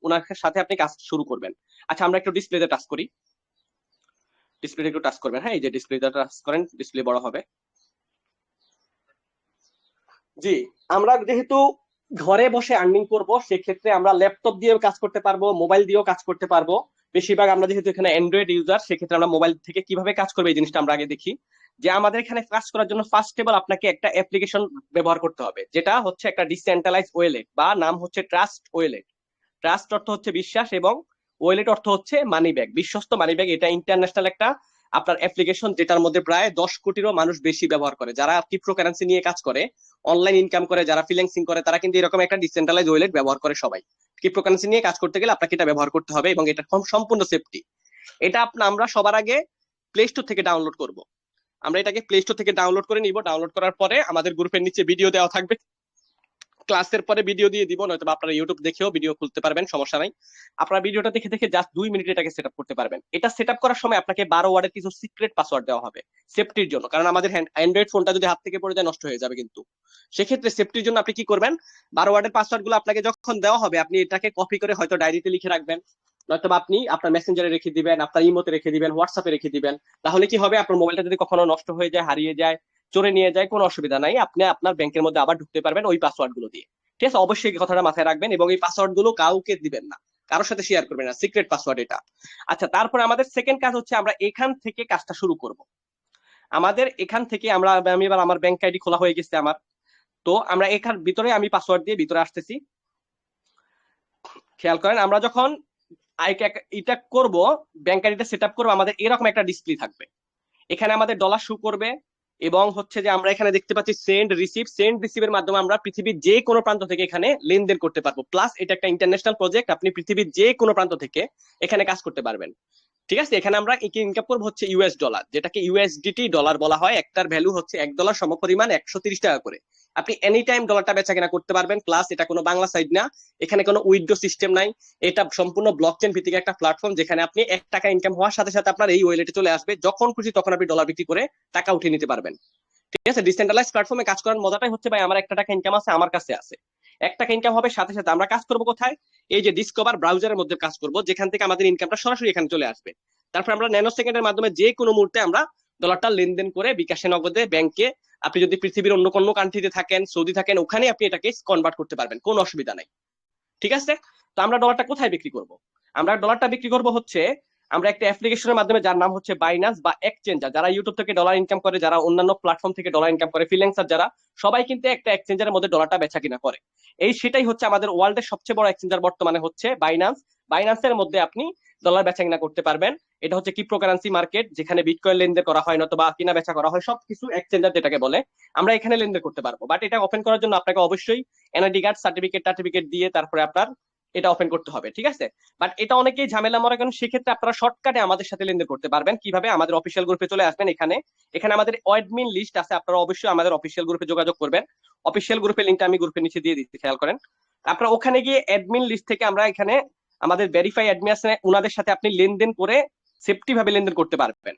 ওনার সাথে আপনি কাজ শুরু করবেন। আচ্ছা, আমরা একটু ডিসপ্লেতে টাচ করি। ডিসপ্লেতে একটু টাচ করবেন। হ্যাঁ, এই যে ডিসপ্লেতে টাচ করেন, ডিসপ্লে বড় হবে। জি, আমরা যেহেতু ঘরে বসে আর্নিং করব, সেক্ষেত্রে আমরা ল্যাপটপ দিয়েও কাজ করতে পারবো, মোবাইল দিয়েও কাজ করতে পারবো। বেশিরভাগ আমরা যেহেতু এখানে অ্যান্ড্রয়েড ইউজার, সেক্ষেত্রে আমরা মোবাইল থেকে কিভাবে কাজ করবে এই জিনিসটা আমরা আগে দেখি। যে আমাদের এখানে কাজ করার জন্য ফার্স্ট অফ অল আপনাকে একটা অ্যাপ্লিকেশন ব্যবহার করতে হবে, যেটা হচ্ছে একটা ডিসেন্ট্রালাইজ ওয়েলেট বা নাম হচ্ছে ট্রাস্ট ওয়েলেট। ট্রাস্ট অর্থ হচ্ছে বিশ্বাস এবং ওয়েলেট অর্থ হচ্ছে মানি ব্যাগ, বিশ্বস্ত মানি ব্যাগ। এটা ইন্টারন্যাশনাল একটা আপনার অ্যাপ্লিকেশন, যেটার মধ্যে প্রায় 10 কোটিরও মানুষ বেশি ব্যবহার করে। যারা ক্রিপ্টোকারেন্সি নিয়ে কাজ করে, অনলাইন ইনকাম করে, যারা ফ্রিল্যান্সিং করে, তারা কিন্তু এরকম একটা ডিসেন্ট্রালাইজ ওয়েলেট ব্যবহার করে। সবাই ক্রিপ্টোকারেন্সি নিয়ে কাজ করতে গেলে আপনাকে এটা ব্যবহার করতে হবে এবং এটা সম্পূর্ণ সেফটি। এটা আমরা সবার আগে প্লে স্টোর থেকে ডাউনলোড করব। আমরা এটাকে প্লে স্টোর থেকে ডাউনলোড করে নিব। ডাউনলোড করার পরে আমাদের গ্রুপের নিচে ভিডিও দেওয়া থাকবে, ক্লাসের পরে ভিডিও দিয়ে দিব, নয়তো আপনারা ইউটিউব দেখেও ভিডিও খুলতে পারবেন, সমস্যা নাই। আপনারা ভিডিওটা দেখে দেখে জাস্ট 2 মিনিট এটাকে সেট করতে পারবেন। এটা সেট করার সময় আপনাকে 12 ওয়ার্ডের কিছু সিক্রেট পাসওয়ার্ড দেওয়া হবে সেফটির জন্য, কারণ আমাদের অ্যান্ড্রয়েড ফোনটা যদি হাত থেকে পড়ে যায় নষ্ট হয়ে যাবে। কিন্তু সেক্ষেত্রে সেফটির জন্য আপনি কি করবেন, 12 ওয়ার্ডের পাসওয়ার্ড গুলো আপনাকে যখন দেওয়া হবে, আপনি এটাকে কপি করে হয়তো ডায়েরিতে লিখে রাখবেন, নয়তো আপনি আপনার মেসেঞ্জারে রেখে দিবেন, আপনার ইমোতে রেখে দিবেন, হোয়াটসঅ্যাপে রেখে দিবেন। তাহলে কি হবে, আপনার মোবাইলটা যদি কখনো নষ্ট হয়ে যায়, হারিয়ে যায়, চোরে নিয়ে যায়, কোনো অসুবিধা নাই, আপনি আপনার ব্যাংকের মধ্যে আবার ঢুকতে পারবেন ওই পাসওয়ার্ড গুলো দিয়ে। ঠিক আছে, অবশ্যই এই কথাটা মাথায় রাখবেন এবং এই পাসওয়ার্ড গুলো কাউকে দিবেন না, কারোর সাথে শেয়ার করবেন না, সিক্রেট পাসওয়ার্ড এটা। আচ্ছা, তারপরে আমাদের সেকেন্ড কাজ হচ্ছে আমরা এখান থেকে কাজটা শুরু করব। আমাদের এখান থেকে আমি এবার আমার ব্যাংক আইডি খোলা হয়ে গেছে আমার। তো আমরা এখান ভিতরে আমি পাসওয়ার্ড দিয়ে ভিতরে আসতেছি। খেয়াল করেন, আমরা যখন এটা করব, ব্যাংক আইডিটা সেট আপ করবো, আমাদের এরকম একটা ডিসপ্লে থাকবে। এখানে আমাদের ডলার শো করবে এবং হচ্ছে যে আমরা এখানে দেখতে পাচ্ছি সেন্ড রিসিভের মাধ্যমে আমরা পৃথিবীর যে কোনো প্রান্ত থেকে এখানে লেনদেন করতে পারবো। প্লাস এটা একটা ইন্টারন্যাশনাল প্রজেক্ট, আপনি পৃথিবীর যে কোনো প্রান্ত থেকে এখানে কাজ করতে পারবেন। ঠিক আছে, এখানে আমরা ইনকাম করবো হচ্ছে ইউএস ডলার, যেটাকে ইউএসডিটি ডলার বলা হয়। একটার ভ্যালু হচ্ছে $1 সমপরিমাণ 130 টাকা করে। আপনি এনি টাইম ডলারটা বেচা কেনা করতে পারবেন। প্লাস এটা কোনো বাংলা সাইড না, এখানে কোনো উইথড্র সিস্টেম নাই। এটা সম্পূর্ণ ব্লকচেন ভিত্তিক একটা প্ল্যাটফর্ম, যেখানে আপনি $1 ইনকাম হওয়ার সাথে সাথে আপনার এই ওয়ালেটে চলে আসবে, যখন খুশি তখন আপনি ডলার বিক্রি করে টাকা উঠিয়ে নিতে পারবেন। ঠিক আছে, ডিসেন্ট্রালাইজ প্ল্যাটফর্মে কাজ করার মজাটাই হচ্ছে ভাই, আমার $1 ইনকাম আছে, আমার কাছে আছে। $1 ইনকাম হবে, সাথে সাথে আমরা কাজ করবো কোথায়, এই যে ডিসকভার ব্রাউজারের মধ্যে কাজ করব, যেখান থেকে আমাদের ইনকামটা সরাসরি এখানে চলে আসবে। তারপর আমরা ন্যানো সেকেন্ডের মাধ্যমে যে কোনো মুহূর্তে আমরা ডলারটা লেনদেন করে বিকাশে, নগদে, ব্যাংকে, আপনি যদি পৃথিবীর অন্য কোনো কান্ট্রিতে থাকেন, সৌদি থাকেন, ওখানে আপনি এটাকে কনভার্ট করতে পারবেন, কোনো অসুবিধা নাই। ঠিক আছে, তো আমরা ডলারটা কোথায় বিক্রি করব, আমরা ডলারটা বিক্রি করব হচ্ছে আমরা একটা অ্যাপ্লিকেশনের মাধ্যমে, যার নাম হচ্ছে বাইনান্স বা এক্সচেঞ্জার। যারা ইউটিউব থেকে ডলার ইনকাম করে, যারা অন্যান্য প্ল্যাটফর্ম থেকে ডলার ইনকাম করে, ফ্রিল্যান্সার যারা, সবাই কিন্তু একটা এক্সচেঞ্জারের মধ্যে ডলারটা বেচা কিনা করে। সেটাই হচ্ছে আমাদের ওয়ার্ল্ডের সবচেয়ে বড় এক্সচেঞ্জার বর্তমানে হচ্ছে বাইনান্স। বাইনান্সের মধ্যে আপনি ডলার বেচা কিনা করতে পারবেন। এটা হচ্ছে ক্রিপ্টোকারেন্সি মার্কেট, যেখানে বিটকয়েন লেনদেন করা হয়, নয়তো কিনা বেচা করা হয়, সবকিছু এক্সচেঞ্জার যেটাকে বলে, আমরা এখানে লেনদেন করতে পারবো। বাট এটা ওপেন করার জন্য আপনাকে অবশ্যই এনআইডি কার্ড, সার্টিফিকেট দিয়ে তারপরে আপনার এটা ওপেন করতে হবে। ঠিক আছে, বাট এটা অনেকেই ঝামেলা মনে করেন। সেক্ষেত্রে আপনারা শর্টকাটে আমাদের সাথে লেনদেন করতে পারবেন। কিভাবে, আমাদের অফিসিয়াল গ্রুপে চলে আসবেন। এখানে এখানে আমাদের অ্যাডমিন লিস্ট আছে, আপনারা অবশ্যই আমাদের অফিসিয়াল গ্রুপে যোগাযোগ করবেন। অফিসিয়াল গ্রুপের লিঙ্কটা আমি গ্রুপের নিচে দিয়ে দিচ্ছি, খেয়াল করেন। আপনারা ওখানে গিয়ে অ্যাডমিন লিস্ট থেকে আমরা এখানে আমাদের ভেরিফাই অ্যাডমিন আছে, ওনাদের সাথে আপনি লেনদেন করে সেফটি ভাবে লেনদেন করতে পারবেন।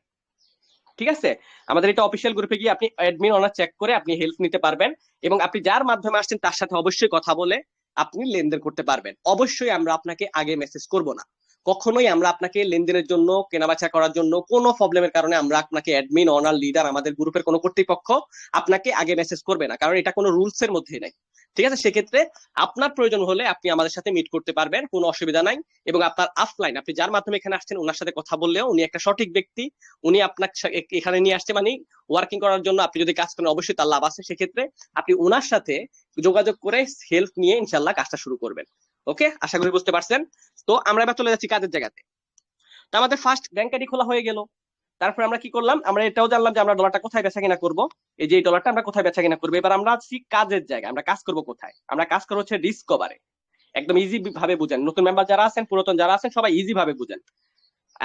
ঠিক আছে, আমাদের এটা অফিসিয়াল গ্রুপে গিয়ে আপনি অ্যাডমিন অনার চেক করে আপনি হেল্প নিতে পারবেন এবং আপনি যার মাধ্যমে আসছেন তার সাথে অবশ্যই কথা বলে আপনি লেনদেন করতে পারবেন। অবশ্যই আমরা আপনাকে আগে মেসেজ করব না, কখনোই আমরা আপনাকে লেনদেনের জন্য, কেনাবেচা করার জন্য কোনো প্রবলেমের কারণে আমরা আপনাকে অ্যাডমিন, অনার, লিডার, আমাদের গ্রুপের কোনো কর্তৃপক্ষ আপনাকে আগে মেসেজ করবে না, কারণ এটা কোনো রুলস এর মধ্যে নাই। ঠিক আছে, সেক্ষেত্রে আপনার প্রয়োজন হলে আপনি আমাদের সাথে মিট করতে পারবেন, কোনো অসুবিধা নাই। এবং আপনার অফলাইন, আপনি যার মাধ্যমে এখানে আসছেন ওনার সাথে কথা বললেও, উনি একটা সঠিক ব্যক্তি, উনি আপনাকে এখানে নিয়ে আসছে মানে ওয়ার্কিং করার জন্য। আপনি যদি কাজ করেন অবশ্যই তার লাভ আছে, সেক্ষেত্রে আপনি ওনার সাথে যোগাযোগ করে হেল্প নিয়ে ইনশাল্লাহ কাজটা শুরু করবেন। ওকে, আশা করি বুঝতে পারছেন। তো আমরা এবার চলে যাচ্ছি কাজের জায়গাতে। তো আমাদের ফার্স্ট ব্যাংক আইডি খোলা হয়ে গেল। তারপর আমরা কি করলাম, আমরা এটাও জানলাম যে আমরা ডলারটা কোথায় বেচা কিনা করবো। এই যে এই ডলারটা আমরা কোথায় বেচা কিনা করবো। এবার আমরা আছি কাজের জায়গায়, আমরা কাজ করব কোথায়, আমরা কাজ করবো হচ্ছে ডিসকভারে। একদম ইজি ভাবে বুঝেন, নতুন মেম্বার যারা আছেন, পুরাতন যারা আছেন, সবাই ইজি ভাবে বুঝেন।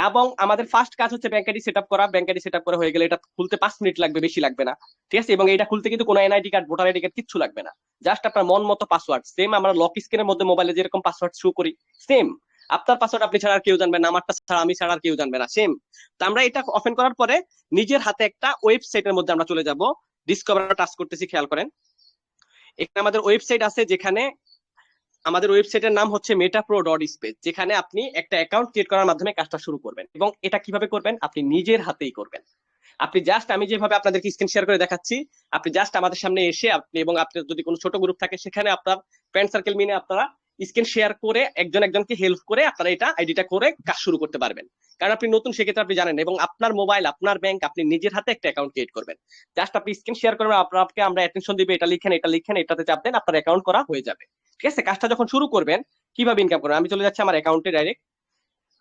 এবং আমাদের ফার্স্ট কাজ হচ্ছে ব্যাংক আইডি সেট আপ করা। ব্যাংক আইডি সেট আপ করা হয়ে গেলে এটা খুলতে 5 মিনিট লাগবে, বেশি লাগবে না। ঠিক আছে, এবং এটা খুলতে কিন্তু কোনো NID card, voter ID card কিচ্ছু লাগবে না। জাস্ট আপনার মন মতো পাসওয়ার্ড, সেম আমরা লক স্ক্রিনের মধ্যে মোবাইলে যেরকম পাসওয়ার্ড শো করি, সেম আপনার পাসওয়ার্ড আপনি ছাড়া আর কেউ জানবে না, আমারটা ছাড়া আমি ছাড়া আর কেউ জানবে না, সেম। তো আমরা এটা ওপেন করার পরে নিজের হাতে একটা ওয়েবসাইটের মধ্যে আমরা চলে যাব। ডিসকভার টাচ করতেছি, খেয়াল করেন। এখানে আমাদের ওয়েবসাইট আছে, যেখানে আমাদের ওয়েবসাইটের নাম হচ্ছে metapro.space, যেখানে আপনি একটা অ্যাকাউন্ট ক্রিয়েট করার মাধ্যমে কাজটা শুরু করবেন। এবং এটা কিভাবে করবেন? আপনি নিজের হাতেই করবেন। আপনি জাস্ট, আমি যেভাবে আপনাদেরকে স্ক্রিন শেয়ার করে দেখাচ্ছি, আপনি জাস্ট আমাদের সামনে এসে আপনি, এবং আপনার যদি কোনো ছোট গ্রুপ থাকে সেখানে আপনার ফ্রেন্ড সার্কেল মিলে আপনারা স্ক্রিন শেয়ার করে একজন একজনকে হেল্প করে আপনারা এটা আইডিটা করে কাজ শুরু করতে পারবেন। কারণ আপনি নতুন, সেক্ষেত্রে আপনি জানেন, এবং আপনার মোবাইল, আপনার ব্যাংক, আপনি নিজের হাতে একটা অ্যাকাউন্ট ক্রিয়েট করবেন। জাস্ট আপনি স্ক্রিন শেয়ার করবেন, আপনাকে আমরা অ্যাটেনশন দিবে, এটা লিখেন, এটা লিখেন, এটাতে চাপ দেন, আপনার অ্যাকাউন্ট করা হয়ে যাবে। ঠিক আছে, কাজটা যখন শুরু করবেন, কিভাবে ইনকাম করবেন, আমি চলে যাচ্ছি আমার অ্যাকাউন্টে ডাইরেক্ট।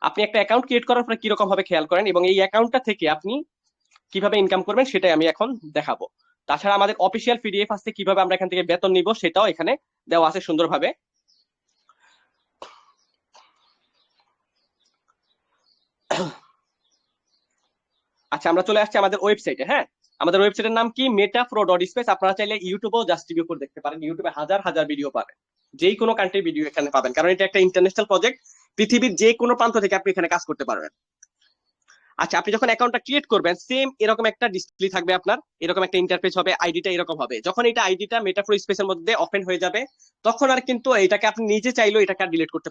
আপনি একটা অ্যাকাউন্ট ক্রিয়েট করার পরে কিরকম ভাবে খেয়াল করেন, এবং এই অ্যাকাউন্টটা থেকে আপনি কিভাবে ইনকাম করবেন সেটাই আমি এখন দেখাবো। তাছাড়া আমাদের অফিসিয়াল পিডিএফ আছে, কিভাবে আমরা এখান থেকে বেতন নিব সেটাও এখানে দেওয়া আছে সুন্দরভাবে। আচ্ছা, আমরা চলে আসছি আমাদের ওয়েবসাইটে। হ্যাঁ, আমাদের ওয়েবসাইটের নাম কি? metapro.space। আপনারা চাইলে ইউটিউবেও জাস্ট রিভিউ করে দেখতে পারেন, ইউটিউবে হাজার হাজার ভিডিও পাবেন, যেই কোনো কান্ট্রির ভিডিও এখানে পাবেন, কারণ এটা একটা ইন্টারন্যাশনাল প্রজেক্ট। পৃথিবীর যে কোনো প্রান্ত থেকে আপনি এখানে কাজ করতে পারবেন। আচ্ছা, আপনি যখন অ্যাকাউন্টটা ক্রিয়েট করবেন, সেম এরকম একটা ডিসপ্লে থাকবে আপনার, এরকম একটা ইন্টারফেস হবে, আইডিটা এরকম হবে। যখন এটা আইডিটা মেটাফ্লো স্পেসের মধ্যে ওপেন হয়ে যাবে, তখন আর কিন্তু এটাকে আপনি নিজে চাইলেও এটাকে ডিলিট করতে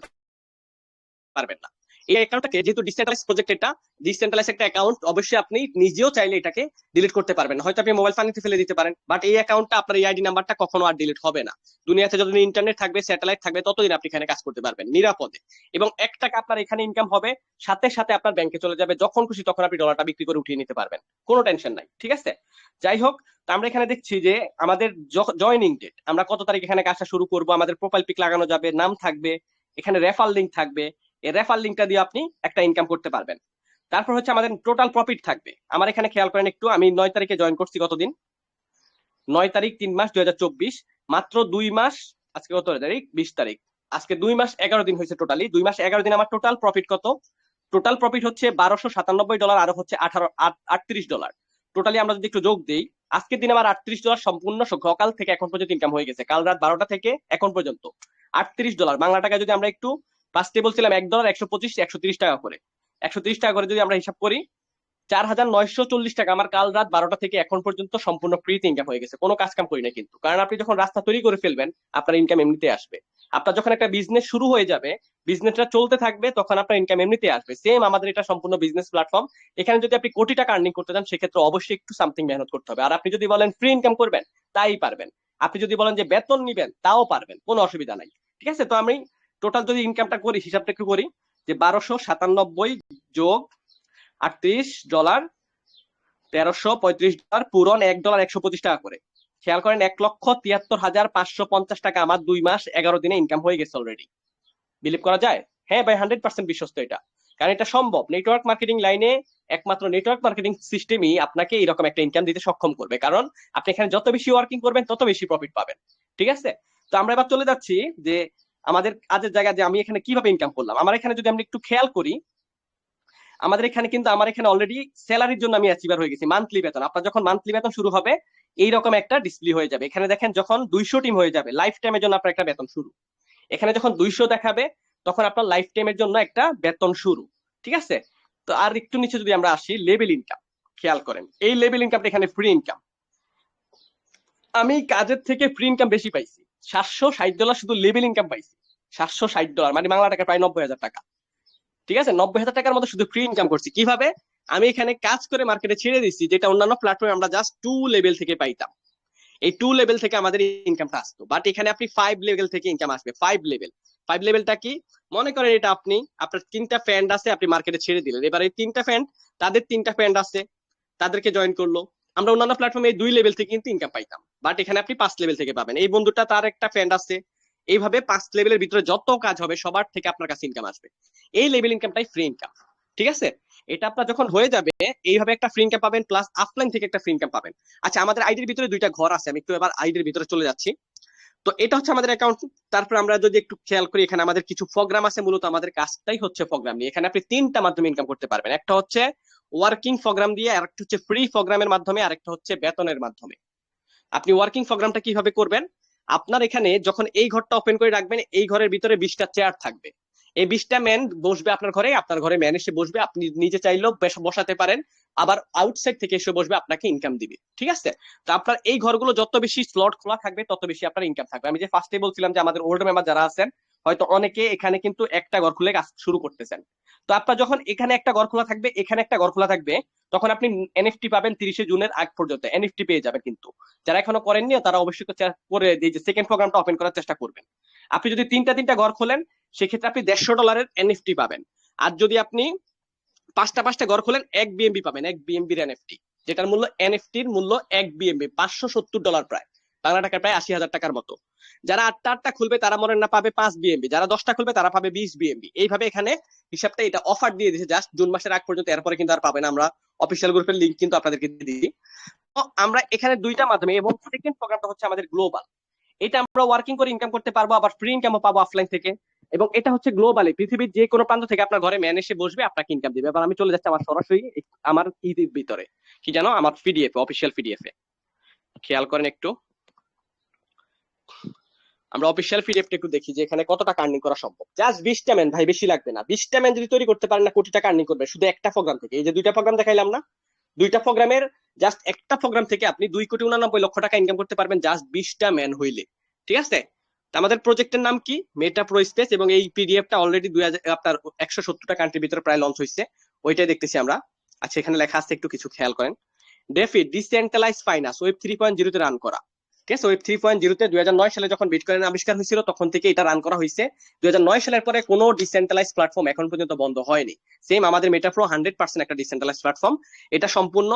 পারবেন না। এই অ্যাকাউন্টটাকে, যেহেতু ডিসেন্ট্রালাইজ প্রজেক্ট, এটা ডিসেন্ট্রালাইজ একটা অ্যাকাউন্ট, অবশ্যই আপনি নিজেও চাইলে এটাকে ডিলিট করতে পারবেন না। হয়তো আপনি মোবাইল পানিতে ফেলে দিতে পারেন, বাট এই অ্যাকাউন্টটা, আপনার এই আইডি নাম্বারটা কখনো আর ডিলিট হবে না। দুনিয়াতে যতদিন ইন্টারনেট থাকবে, স্যাটেলাইট থাকবে, ততদিন আপনি এখানে কাজ করতে পারবেন নিরাপদে। এবং 1 টাকা আপনার এখানে ইনকাম হবে, সাথে সাথে আপনার ব্যাংকে চলে যাবে, যখন খুশি তখন আপনি ডলারটা বিক্রি করে উঠিয়ে নিতে পারবেন, কোনো টেনশন নাই। ঠিক আছে, যাই হোক, তো আমরা এখানে দেখছি যে আমাদের জয়নিং ডেট, আমরা কত তারিখ এখানে কাজটা শুরু করব, আমাদের প্রোফাইল পিক লাগানো যাবে, নাম থাকবে, এখানে রেফার লিঙ্ক থাকবে। এই রেফার লিঙ্কটা দিয়ে আপনি একটা ইনকাম করতে পারবেন। তারপর হচ্ছে আমাদের টোটাল প্রফিট থাকবে। আমার এখানে খেয়াল করেন একটু, আমি 9 তারিখে জয়েন করছি, কতদিন? 9 তারিখ, 3 মাস, 2024, মাত্র 2 মাস। আজকে কত তারিখ? 20 তারিখ। আজকে 2 মাস 11 দিন হয়েছে, টোটালি 2 মাস 11 দিন। আমার টোটাল প্রফিট কত? টোটাল প্রফিট হচ্ছে $1297, আর হচ্ছে 38 ডলার। টোটালি আমরা যদি একটু যোগ দিই, আজকের দিন আমার $38 সম্পূর্ণ সকাল থেকে এখন পর্যন্ত ইনকাম হয়ে গেছে, কাল রাত 12টা থেকে এখন পর্যন্ত। $38 বাংলা টাকায় যদি আমরা একটু, ফার্স্টে বলছিলাম $1 125, 130 টাকা করে, 130 টাকা করে যদি আমরা হিসাব করি, 4,940 টাকা আমার কাল রাত 12টা থেকে এখন পর্যন্ত সম্পূর্ণ ফ্রিতে ইনকাম হয়ে গেছে। কোনো কাজ কাম করি না কিন্তু, কারণ আপনি যখন রাস্তা তৈরি করে ফেলবেন, আপনার ইনকাম এমনিতে আসবে। আপনার যখন একটা বিজনেস শুরু হয়ে যাবে, বিজনেসটা চলতে থাকবে, তখন আপনার ইনকাম এমনিতে আসবে। সেম আমাদের এটা সম্পূর্ণ বিজনেস প্ল্যাটফর্ম। এখানে যদি আপনি কোটি টাকা আর্নিং করতে চান, সেক্ষেত্রে অবশ্যই একটু সামথিং মেহনত করতে হবে। আর আপনি যদি বলেন ফ্রি ইনকাম করবেন, তাই পারবেন। আপনি যদি বলেন যে বেতন নিবেন, তাও পারবেন, কোনো অসুবিধা নাই। ঠিক আছে, তো আমি টোটাল যদি ইনকামটা করি, হিসাবটা একটু করি, যে 1297 যোগ $38, $1335 পূরণ $1 125 টাকা করে। খেয়াল করেন, 1,73,550 টাকা আমার 2 মাস 11 দিনে ইনকাম হয়ে গেছে অলরেডি। বিলিভ করা যায়? হ্যাঁ ভাই, 100% বিশ্বস্ত এটা, কারণ এটা সম্ভব। নেটওয়ার্ক মার্কেটিং লাইনে একমাত্র নেটওয়ার্ক মার্কেটিং সিস্টেমই আপনাকে এরকম একটা ইনকাম দিতে সক্ষম করবে, কারণ আপনি এখানে যত বেশি ওয়ার্কিং করবেন, তত বেশি প্রফিট পাবেন। ঠিক আছে, তো আমরা এবার চলে যাচ্ছি যে আমাদের কাজের জায়গা, যে আমি এখানে কিভাবে ইনকাম করলাম। আমার এখানে যদি আমরা একটু খেয়াল করি, আমাদের এখানে কিন্তু, আমার এখানে অলরেডি স্যালারির জন্য আমি অ্যাচিভার হয়ে গেছি। মান্থলি বেতন, আপনার যখন মান্থলি বেতন শুরু হবে, এইরকম একটা ডিসপ্লে হয়ে যাবে। এখানে দেখেন, যখন 200 টিম হয়ে যাবে, লাইফ টাইমের জন্য আপনার একটা বেতন শুরু। এখানে যখন 200 দেখাবে, তখন আপনার লাইফ টাইমের জন্য একটা বেতন শুরু। ঠিক আছে, তো আর একটু নিচে যদি আমরা আসি, লেভেল ইনকাম, খেয়াল করেন এই লেভেল ইনকামটা এখানে ফ্রি ইনকাম। আমি কাজের থেকে ফ্রি ইনকাম বেশি পাইছি, $760 শুধু লেভেল ইনকাম পাইছি। $760 মানে বাংলা টাকা প্রায় 90,000 টাকা। ঠিক আছে, 90,000 টাকার মতো শুধু ফ্রি ইনকাম করছি। কিভাবে? আমি এখানে কাজ করে মার্কেটে ছেড়ে দিচ্ছি, যেটা অন্যান্য প্ল্যাটফর্মে আমরা জাস্ট 2 লেভেল থেকে পাইতাম। এই 2 লেভেল থেকে আমাদের ইনকামটা আসতো, বাট এখানে আপনি 5 লেভেল থেকে ইনকাম আসবে। 5 লেভেল, 5 লেভেলটা কি? মনে করেন এটা আপনি, আপনার 3টা ফ্রেন্ড আছে, আপনি মার্কেটে ছেড়ে দিলেন। এবার এই 3টা ফ্রেন্ড, তাদের 3টা ফ্রেন্ড আছে, তাদেরকে জয়েন করলো। আমরা অন্যান্য প্ল্যাটফর্মে এই 2 লেভেল থেকে কিন্তু ইনকাম পাইতাম, বাট এখানে আপনি 5 লেভেল থেকে পাবেন। এই বন্ধুটা, তার একটা ফ্রেন্ড আছে, এইভাবে 5 লেভেলের ভিতরে যত কাজ হবে, সবার থেকে আপনার কাছে ইনকাম আসবে। এই লেভেল ইনকামটাই ফ্রি ইনকাম। ঠিক আছে, এটা আপনার যখন হয়ে যাবে, এইভাবে একটা ফ্রি ইনকাম পাবেন, প্লাস অফলাইন থেকে একটা ফ্রি ইনকাম পাবেন। আচ্ছা, আমাদের আইডির ভিতরে 2টা ঘর আছে, আমি একটু এবার আইডির ভিতরে চলে যাচ্ছি। তো এটা হচ্ছে আমাদের অ্যাকাউন্ট। তারপর আমরা যদি একটু খেয়াল করি, এখানে আমাদের কিছু প্রোগ্রাম আছে। মূলত আমাদের কাজটাই হচ্ছে প্রোগ্রাম নিয়ে। এখানে আপনি 3টা মাধ্যমে ইনকাম করতে পারবেন। একটা হচ্ছে ওয়ার্কিং প্রোগ্রাম দিয়ে, আরেকটা হচ্ছে ফ্রি প্রোগ্রামের মাধ্যমে, আরেকটা হচ্ছে বেতনের মাধ্যমে। আপনি ওয়ার্কিং প্রোগ্রামটা কিভাবে করবেন? আপনার এখানে যখন এই ঘরটা ওপেন করে রাখবেন, এই ঘরের ভিতরে 20টা চেয়ার থাকবে। এই 20টা ম্যান বসবে আপনার ঘরে ম্যান এসে বসবে, আপনি নিজে চাইলেও বসাতে পারেন, আবার আউটসাইড থেকে এসে বসবে, আপনাকে ইনকাম দিবে। ঠিক আছে? তো আপনার এই ঘরগুলো যত বেশি স্লট খোলা থাকবে তত বেশি আপনার ইনকাম থাকবে। আমি যে ফার্স্টে বলছিলাম যে আমাদের ওল্ড মেম্বার যারা আছেন হয়তো অনেকে এখানে কিন্তু একটা ঘর খুলে কাজ শুরু করতেছেন। তো আপনার যখন এখানে একটা ঘর খোলা থাকবে, এখানে একটা ঘর খোলা থাকবে, তখন আপনি এনএফটি পাবেন 30শে জুনের আগ পর্যন্ত এনএফটি পেয়ে যাবেন। কিন্তু যারা এখনো করেননি তারা অবশ্যই করে দিয়ে যে সেকেন্ড প্রোগ্রামটা ওপেন করার চেষ্টা করবেন। আপনি যদি তিনটা ঘর খোলেন সেক্ষেত্রে আপনি $150 এনএফটি পাবেন। আর যদি আপনি পাঁচটা ঘর খোলেন 1 বিএমবি পাবেন, 1 বিএমবির এনএফটি, যেটার মূল্য এনএফটির মূল্য 1 বিএমবি $570, প্রায় বাংলা টাকায় প্রায় 80,000 টাকার মতো। যারা আটটা খুলবে তারা মনে না পাবে 5 বিএমবি, যারা 10টা খুলবে তারা পাবে 20 বিএমবি। এইভাবে এখানে হিসাবটা এটা অফার দিয়ে দিয়েছে জাস্ট জুন মাসের আগ পর্যন্ত, এরপরে কিন্তু আর পাবে না। আমরা অফিসিয়াল গ্রুপের লিঙ্ক কিন্তু আপনাদেরকে দিয়ে দিই। তো আমরা এখানে দুইটা মাধ্যমে, এবং সেকেন্ড প্রোগ্রামটা হচ্ছে আমাদের গ্লোবাল, এটা আমরা ওয়ার্কিং করে ইনকাম করতে পারবো, আবার ফ্রি ইনকামও পাবো অফলাইন থেকে। এবং এটা হচ্ছে গ্লোবালি পৃথিবীর যে কোনো প্রান্ত থেকে আপনার ঘরে ম্যান এসে বসবে, আপনাকে ইনকাম দিবে। এবার আমি চলে যাচ্ছি আমার সরাসরি আমার ঈদের ভিতরে, কি জানো, আমার পিডিএফ, অফিসিয়াল পিডিএফ এ খেয়াল করেন একটু। আমরা অফিসিয়াল পিডিএফটা একটু দেখি যে এখানে কত টাকা আর্নিং করা সম্ভব। জাস্ট 20টা ম্যান ভাই, বেশি লাগবে না। 20টা ম্যান যদি তৈরি করতে পারেন না, কোটি টাকা আর্নিং করবে শুধু একটা প্রোগ্রাম থেকে। এই যে দুইটা প্রোগ্রাম দেখাইলাম না, দুইটা প্রোগ্রামের জাস্ট একটা প্রোগ্রাম থেকে আপনি 2,99,00,000 টাকা ইনকাম করতে পারবেন জাস্ট 20টা ম্যান হইলে। ঠিক আছে? আমাদের প্রজেক্টের নাম কি? মেটা প্রো স্পেস। এবং এই পিডিএফটা অলরেডি 2000 আপনার 170টা কান্ট্রির ভিতরে প্রায় লঞ্চ হয়েছে, ওইটাই দেখতেছি আমরা। আচ্ছা, এখানে লেখা আছে একটু কিছু খেয়াল করেন। ডেফি ডিসেন্ট্রালাইজ ফাইন্যান্স ওয়েব 3.0 তে রান করা। ঠিক আছে? ওয়েব 3.0 তে 2009 সালে যখন বিটকয়েন আবিষ্কার হয়েছিল তখন থেকে এটা রান করা হয়েছে। 2009 সালের পরে কোনো ডিসেন্ট্রালাইজ প্ল্যাটফর্ম এখন পর্যন্ত বন্ধ হয়নি। সেম আমাদের মেটা প্রো 100% একটা ডিসেন্ট্রালাইজ প্ল্যাটফর্ম। এটা সম্পূর্ণ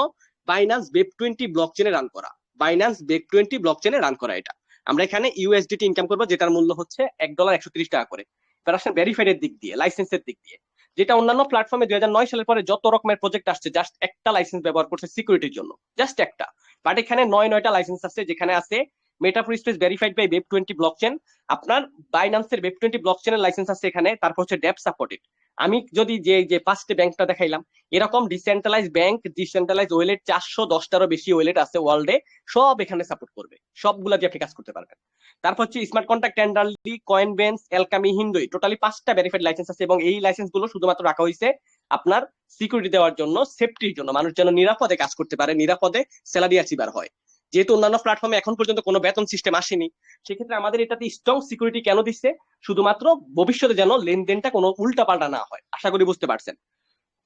বাইন্যান্স ওয়েব 20 ব্লকচেনে রান করা। বাইন্যান্স ওয়েব 20 ব্লকচেনে রান করা এটা। আমরা এখানে ইউএসডিটি ইনকাম করবো, যেটার মূল্য হচ্ছে $1.130 করে। এবার আসেন ভেরিফাইড এর দিক দিয়ে, লাইসেন্সের দিক দিয়ে। যেটা অন্যান্য প্ল্যাটফর্মে 2009 সালের পরে যত রকমের প্রজেক্ট আসছে জাস্ট একটা লাইসেন্স ব্যবহার করছে সিকিউরিটির জন্য, জাস্ট একটা। বাট এখানে 9টা লাইসেন্স আছে, যেখানে আছে Meta Pro Space verified by web 20 blockchain, আপনার বাইন্যান্সের ওয়েব 20 ব্লকচেনের লাইসেন্স আছে এখানে, তারপর হচ্ছে ডেপ সাপোর্টেড। আমি যদি যে ফার্স্টে ব্যাংকটা দেখাইলাম, এরকম ডিসেন্ট্রালাইজ ব্যাংক, ডিসেন্ট্রালাইজ ওয়ালেট 410টারও বেশি ওয়ালেট আছে ওয়ার্ল্ডে, সব এখানে সাপোর্ট করবে, সবগুলা দিয়ে আপনি কাজ করতে পারবেন। তারপর হচ্ছে স্মার্ট কন্ট্রাক্ট, টেন্ডারলি, কয়েনবেন্স, এলকামি, হিন্দুই, টোটালি 5টা ভেরিফাইড লাইসেন্স আছে। এবং এই লাইসেন্স গুলো শুধুমাত্র রাখা হয়েছে আপনার সিকিউরিটি দেওয়ার জন্য, সেফটির জন্য, মানুষ যেন নিরাপদে কাজ করতে পারে, নিরাপদে স্যালারি অ্যাচিভার হয়। যেহেতু অন্যান্য প্ল্যাটফর্মে এখন পর্যন্ত কোনো বেতন সিস্টেম আসেনি, সেক্ষেত্রে আমাদের এটাতে স্ট্রং সিকিউরিটি কেন দিচ্ছে? শুধুমাত্র ভবিষ্যতে যেন লেনদেনটা কোনো উল্টা পাল্টা না হয়। আশা করি বুঝতে পারছেন।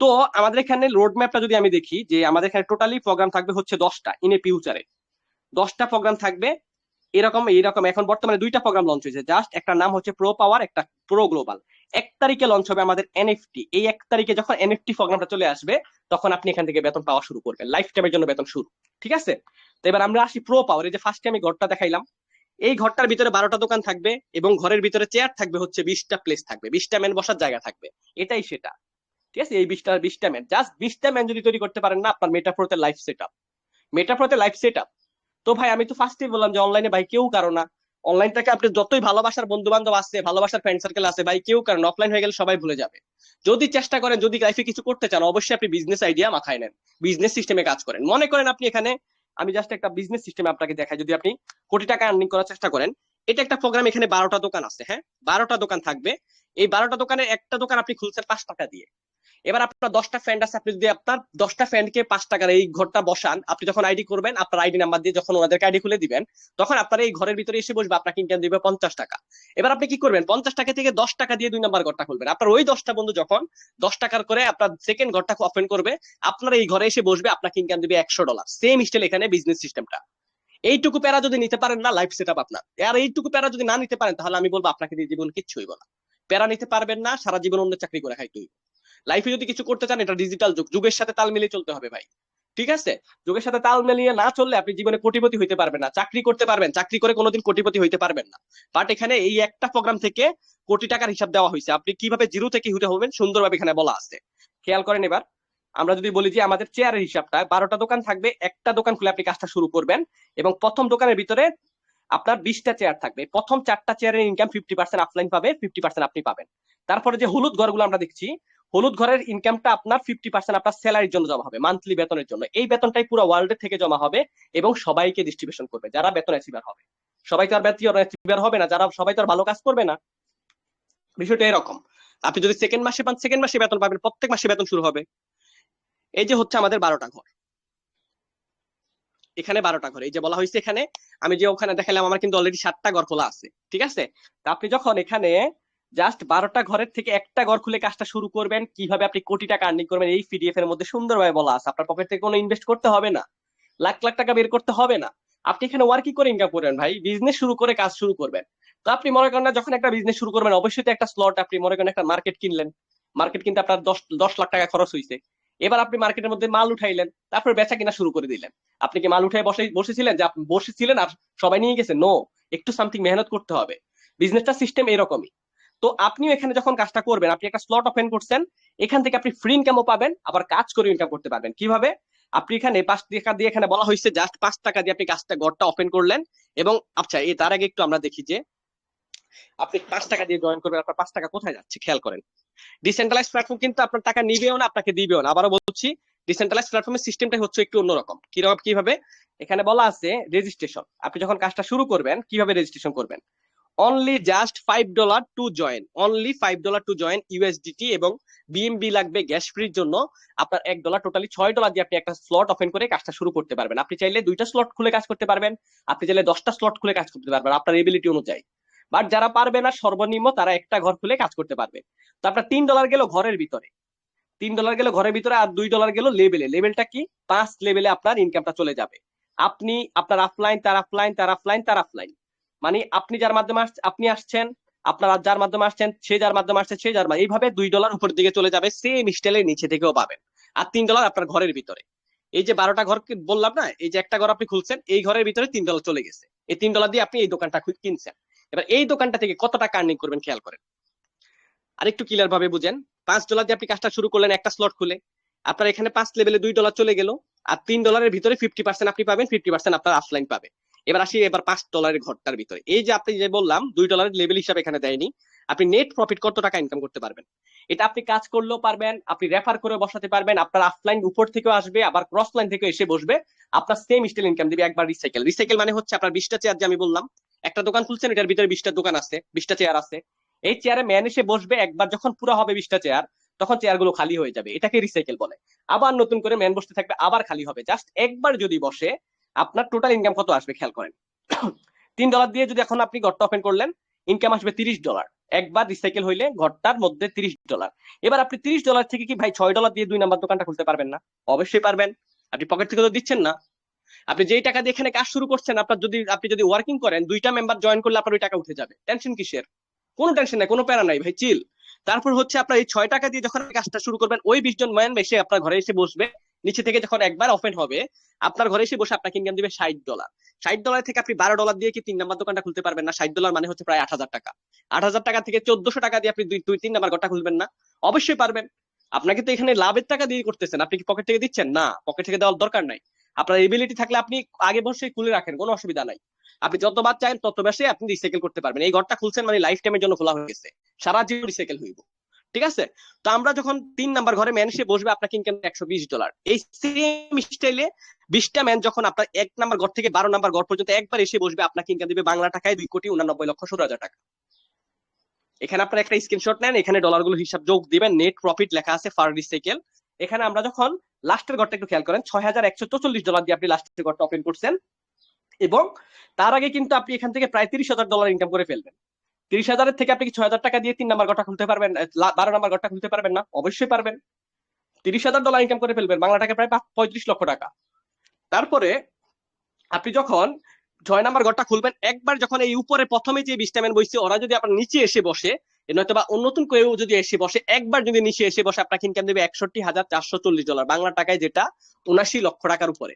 তো আমাদের এখানে রোড ম্যাপটা যদি আমি দেখি, যে আমাদের এখানে টোটালি প্রোগ্রাম থাকবে হচ্ছে 10টা ইন এ ফিউচারে। 10টা প্রোগ্রাম থাকবে এইরকম। এখন বর্তমানে 2টা প্রোগ্রাম লঞ্চ হয়েছে, জাস্ট একটা নাম হচ্ছে প্রো পাওয়ার, একটা প্রো গ্লোবাল। 1 তারিখে লঞ্চ হবে আমাদের এনএফটি। এই 1 তারিখে যখন এনএফটি প্রোগ্রামটা চলে আসবে, তখন আপনি এখান থেকে বেতন পাওয়া শুরু করবেন, লাইফ টাইমের জন্য বেতন শুরু। ঠিক আছে? তো এবার আমরা আসি প্রো পাওয়ার। এই যে ফার্স্টে আমি ঘরটা দেখাইলাম, এই ঘরটার ভিতরে 12টা দোকান থাকবে, এবং ঘরের ভিতরে চেয়ার থাকবে হচ্ছে 20টা প্লেস থাকবে, 20টা ম্যান বসার জায়গা থাকবে। এটাই সেটা। ঠিক আছে? এই 20টা ম্যান, জাস্ট 20টা ম্যান যদি তৈরি করতে পারেন না, আপনার মেটাফোরতে লাইফ সেট আপ। মেটাফোরতে লাইফ সেট আপ। তো ভাই আমি তো ফার্স্টেই বললাম যে অনলাইনে ভাই কেউ কারো না। অনলাইনটাকে আপনি যতই ভালোবাসার বন্ধু বান্ধব আছে, ভালোবাসার ফ্রেন্ড সার্কেল আছে, ভাই কেউ কারণ অফলাইন হয়ে গেলে সবাই ভুলে যাবে। যদি চেষ্টা করেন, যদি লাইফে কিছু করতে চান, অবশ্যই আপনি বিজনেস আইডিয়া মাথায় নেন, বিজনেস সিস্টেমে কাজ করেন। মনে করেন আপনি এখানে, আমি জাস্ট একটা বিজনেস সিস্টেমে আপনাকে দেখাই, যদি আপনি কোটি টাকা আর্নিং করার চেষ্টা করেন, এটা একটা প্রোগ্রাম। এখানে 12টা দোকান আছে, হ্যাঁ, 12টা দোকান থাকবে। এই 12টা দোকানের একটা দোকান আপনি খুলছেন 5 টাকা দিয়ে। এবার আপনার 10টা ফ্রেন্ড আছে, আপনি যদি আপনার 10টা ফ্রেন্ডকে 5 টাকার এই ঘরটা বসান, আপনি যখন আইডি করবেন, আপনার আইডি নাম্বার দিয়ে যখন ওনাদেরকে আইডি খুলে দিবেন, তখন আপনার এই ঘরের ভিতরে এসে বসবে, আপনাকে ইনকাম দিবে 50 টাকা। এবার আপনি কি করবেন? 50 টাকা থেকে 10 টাকা দিয়ে 2 নাম্বার ঘরটা খুলবেন। আপনার ওই 10টা বন্ধু যখন 10 টাকার করে আপনার সেকেন্ড ঘরটা ওপেন করবে, আপনার এই ঘরে এসে বসবে, আপনাকে ইনকাম দিবে $100। সেম স্টাইল এখানে বিজনেস সিস্টেমটা। এইটুকু প্যারা যদি নিতে পারেন না, লাইফ সেট আপ আপনার। আর এইটুকু প্যারা যদি না নিতে পারেন, তাহলে আমি বলবো আপনাকে দিয়ে জীবন কিচ্ছু হইব না। প্যারা নিতে পারবেন না, সারা জীবন অন্য চাকরি করে খাইতে হইব। লাইফে যদি কিছু করতে চান, এটা ডিজিটাল যুগ, যুগের সাথে তাল মিলিয়ে চলতে হবে ভাই। ঠিক আছে? যুগের সাথে তাল মিলিয়ে না চললে আপনি জীবনে কোটিপতি হইতে পারবেন না। চাকরি করতে পারবেন, চাকরি করে কোনোদিন কোটিপতি হইতে পারবেন না। বাট এখানে এই একটা প্রোগ্রাম থেকে কোটি টাকার হিসাব দেওয়া হয়েছে, আপনি কিভাবে জিরো থেকে হিরো হবেন সুন্দরভাবে এখানে বলা আছে। খেয়াল করেন। এবার আমরা যদি বলি যে আমাদের চেয়ারের হিসাবটা, 12টা দোকান থাকবে, একটা দোকান খুলে আপনি কাজটা শুরু করবেন, এবং প্রথম দোকানের ভিতরে আপনার 20টা চেয়ার থাকবে। প্রথম 4টা চেয়ারের ইনকাম 50% অফলাইন পাবে, 50% আপনি পাবেন। তারপরে যে হলুদ ঘরগুলো আমরা দেখছি, হলুদ ঘরের ইনকামটা আপনার 50% আপনার স্যালারির জন্য জমা হবে, মান্থলি বেতনের জন্য। এই বেতনটাই পুরো ওয়ার্ল্ডের থেকে জমা হবে, এবং সবাইকে ডিস্ট্রিবিউশন করবে যারা বেতন অ্যাচিভার হবে। সবাই তো আর বেতন অ্যাচিভার হবে না, যারা সবাই তো আর ভালো কাজ করবে না। বিষয়টা এরকম। আপনি যদি সেকেন্ড মাসে পান, সেকেন্ড মাসে বেতন পাবেন, প্রত্যেক মাসে বেতন শুরু হবে। এই যে হচ্ছে আমাদের 12টা ঘর, এখানে 12টা ঘর, এই যে বলা হয়েছে এখানে, আমি যে ওখানে দেখালাম আমার কিন্তু অলরেডি 7টা ঘর খোলা আছে, ঠিক আছে। তা আপনি যখন এখানে জাস্ট 12টা ঘরের থেকে একটা ঘর খুলে কাজটা শুরু করবেন, কিভাবে আপনি কোটি টাকা আর্নিং করবেন এই পিডিএফ এর মধ্যে সুন্দরভাবে বলা আছে। আপনার পকেট থেকে কোনো ইনভেস্ট করতে হবে না, লাখ লাখ টাকা বের করতে হবে না। আপনি এখানে ওয়ার্কিং করে ইনকাম করবেন ভাই, বিজনেস শুরু করে কাজ শুরু করবেন। তো আপনি মনে করেন না, যখন একটা বিজনেস শুরু করবেন অবশ্যই তো একটা স্লট, আপনি মনে করেন একটা মার্কেট কিনলেন, মার্কেট কিনতে আপনার 10 লাখ টাকা খরচ হয়েছে। এবার আপনি মার্কেটের মধ্যে মাল উঠাইলেন, তারপর বেচা কিনা শুরু করে দিলেন। আপনি কি মাল উঠে বসেছিলেন যে আপনি বসেছিলেন আর সবাই নিয়ে গেছে? নো, একটু সামথিং মেহনত করতে হবে। বিজনেসটা সিস্টেম এরকমই। তো আপনিও এখানে যখন কাজটা করবেন, আপনি একটা স্লট ওপেন করছেন, এখান থেকে আপনি ফ্রি ইনকামও পাবেন, আবার কাজ করে ইনকাম করতে পারবেন। কিভাবে? আপনি এখানে 5 টাকা দিয়ে, এখানে বলা হয়েছে জাস্ট 5 টাকা দিয়ে আপনি কাজটা ঘরটা ওপেন করলেন। এবং আচ্ছা, এই তার আগে একটু আমরা দেখি যে আপনি 5 টাকা দিয়ে জয়েন করবেন, আপনার 5 টাকা কোথায় যাচ্ছে খেয়াল করেন। ডিসেন্ট্রালাইজ প্ল্যাটফর্ম কিন্তু আপনার টাকা নিবেও না, আপনাকে দিবেও না। আবারও বলছি, ডিসেন্ট্রালাইজ প্ল্যাটফর্মের সিস্টেমটা হচ্ছে একটু অন্যরকম। কিরকম, কিভাবে? এখানে বলা আছে রেজিস্ট্রেশন। আপনি যখন কাজটা শুরু করবেন, কিভাবে রেজিস্ট্রেশন করবেন? Only just $5 to join, only $5 to join USDT, এবং বিএমবি লাগবে গ্যাস ফ্রির জন্য আপনার $1, টোটালি $6 দিয়ে আপনি একটা স্লট ওপেন করে কাজটা শুরু করতে পারবেন। আপনি চাইলে 2টা স্লট খুলে কাজ করতে পারবেন, আপনি চাইলে 10টা স্লট খুলে কাজ করতে পারবেন আপনার এবিলিটি অনুযায়ী। বাট যারা পারবে না, সর্বনিম্ন তারা একটা ঘর খুলে কাজ করতে পারবে। তো আপনার $3 গেল ঘরের ভিতরে, $3 গেল ঘরের ভিতরে, আর $2 গেল লেভেলে। লেভেলটা কি? 5 লেভেলে আপনার ইনকামটা চলে যাবে। আপনি আপনার আফলাইন, তার আফলাইন, তার আফলাইন, তার আফলাইন, মানে আপনি যার মাধ্যমে আপনি আসছেন, আপনার যার মাধ্যমে আসছেন, সে যার মাধ্যমে আসছে, সে যার এইভাবে $2 উপর দিকে চলে যাবে, সেম স্টাইলের নিচে থেকেও পাবেন। আর $3 আপনার ঘরের ভিতরে। এই যে 12টা ঘর বললাম না, এই যে একটা ঘর আপনি খুলছেন, এই ঘরের ভিতরে $3 চলে গেছে। এই $3 দিয়ে আপনি এই দোকানটা কিনছেন। এবার এই দোকানটা থেকে কত টাকা আর্নিং করবেন খেয়াল করেন, আরেকটু ক্লিয়ার ভাবে বুঝেন। $5 দিয়ে আপনি কাজটা শুরু করলেন একটা স্লট খুলে, আপনার এখানে 5 লেভেলে $2 চলে গেল। আর $3 ভিতরে 50% আপনি পাবেন, 50% আপনার অফলাইন পাবে। এবার আসি এবার $5 ঘরটার ভিতরে। এই যে আপনি যে বললাম $2 লেভেল হিসাবে এখানে দেয়নি, আপনি নেট প্রফিট কত টাকা ইনকাম করতে পারবেন? এটা আপনি কাজ করলেও পারবেন, আপনি রেফার করে বসাতে পারবেন, আপনার অফলাইন উপর থেকেও আসবে, আবার ক্রস লাইন থেকে এসে বসবে, আপনার সেম স্টাইল ইনকাম দিবে। একবার রিসাইকেল, রিসাইকেল মানে হচ্ছে আপনার 20টা চেয়ার, যে আমি বললাম একটা দোকান খুলছেন, এটার ভিতরে 20টা দোকান আছে, 20টা চেয়ার আছে, এই চেয়ারে ম্যান এসে বসবে, একবার যখন পুরো হবে 20টা চেয়ার, তখন চেয়ার গুলো খালি হয়ে যাবে, এটাকে রিসাইকেল বলে। আবার নতুন করে ম্যান বসতে থাকবে, আবার খালি হবে। জাস্ট একবার যদি বসে, আপনার টোটাল ইনকাম কত আসবে খেয়াল করেন। $3 দিয়ে যদি এখন আপনি ঘরটা ওপেন করলেন, ইনকাম আসবে $30। একবার রিসাইকেল হইলে ঘরটার মধ্যে $30। এবার আপনি $30 থেকে কি ভাই $6 দিয়ে 2 নাম্বার দোকানটা খুলতে পারবেন না? অবশ্যই পারবেন। আপনি পকেট থেকে তো দিচ্ছেন না। আপনি যেই টাকা দিয়ে এখানে কাজ শুরু করছেন, আপনার যদি আপনি যদি ওয়ার্কিং করেন, 2টা মেম্বার জয়েন করলে আপনার ওই টাকা উঠে যাবে। টেনশন কিসের? কোনো টেনশন নাই, কোনো প্যারা নাই ভাই, চিল। তারপর হচ্ছে আপনার এই $6 দিয়ে যখন কাজটা শুরু করবেন, ওই 20 জন ম্যান এসে আপনার ঘরে এসে বসবে, নিচে থেকে যখন একবার ওপেন হবে, আপনার ঘরে এসে বসে আপনাকে ইনকাম দিবে $60। $60 থেকে আপনি $12 দিয়ে কি 3 নাম্বার দোকানটা খুলতে পারবেন না? $60 মানে হচ্ছে প্রায় 8,000 টাকা। 8,000 টাকা থেকে 1,400 টাকা দিয়ে আপনি দুই দুই 3 নাম্বার ঘরটা খুলবেন না? অবশ্যই পারবেন। আপনাকে তো এখানে লাভের টাকা দিয়ে করতেছেন, আপনি কি পকেট থেকে দিচ্ছেন? না, পকেট থেকে দেওয়ার দরকার নাই। আপনার এবিলিটি থাকলে আপনি আগে বসে খুলে রাখেন, কোনো অসুবিধা নাই। আপনি যতবার চান তত বেশি আপনি রিসাইকেল করতে পারবেন। এই ঘরটা খুলছেন মানে লাইফ টাইমের জন্য খোলা হয়ে গেছে, সারা জীবন রিসাইকেল হইব। ঠিক আছে। তো আমরা যখন 3 নাম্বার ঘরে ম্যান এসে বসবে, আপনাকে ইনকাম $120। এই সেম স্টাইলে 20টা ম্যান যখন আপনার 1 নাম্বার ঘর থেকে 12 নাম্বার ঘর পর্যন্ত একবার এসে বসবে, আপনাকে ইনকাম দিবে বাংলা টাকায় 2,89,17,000 টাকা। এখানে আপনার একটা স্ক্রিনশট নেন, এখানে ডলারগুলো হিসাব যোগ দিবেন, নেট প্রফিট লেখা আছে ফার রিসাইকেল। এখানে আমরা যখন লাস্টের ঘরটা একটু খেয়াল করেন, $6,144 দিয়ে আপনি লাস্টের ঘরটা ওপেন করছেন, এবং তার আগে কিন্তু আপনি এখান থেকে প্রায় $30,000 ইনকাম করে ফেলবেন। 30,000-এর থেকে আপনি কি 6,000 টাকা দিয়ে 3 নাম্বার ঘরটা খুলতে পারবেন, 12 নাম্বার ঘরটা খুলতে পারবেন না? অবশ্যই পারবেন। $30,000 ইনকাম করে ফেলবেন, বাংলা টাকা প্রায় 35 লক্ষ টাকা। তারপরে আপনি যখন 6 নাম্বার ঘরটা খুলবেন, একবার যখন এই উপরে প্রথমে যে 20টা ম্যান বসছে, ওরা যদি আপনার নিচে এসে বসে, নয়তো বা নতুন কেউ যদি এসে বসে, একবার যদি নিচে এসে বসে, আপনাকে ইনকাম দেবে $61,440, বাংলা টাকায় যেটা 79 লক্ষ টাকার উপরে।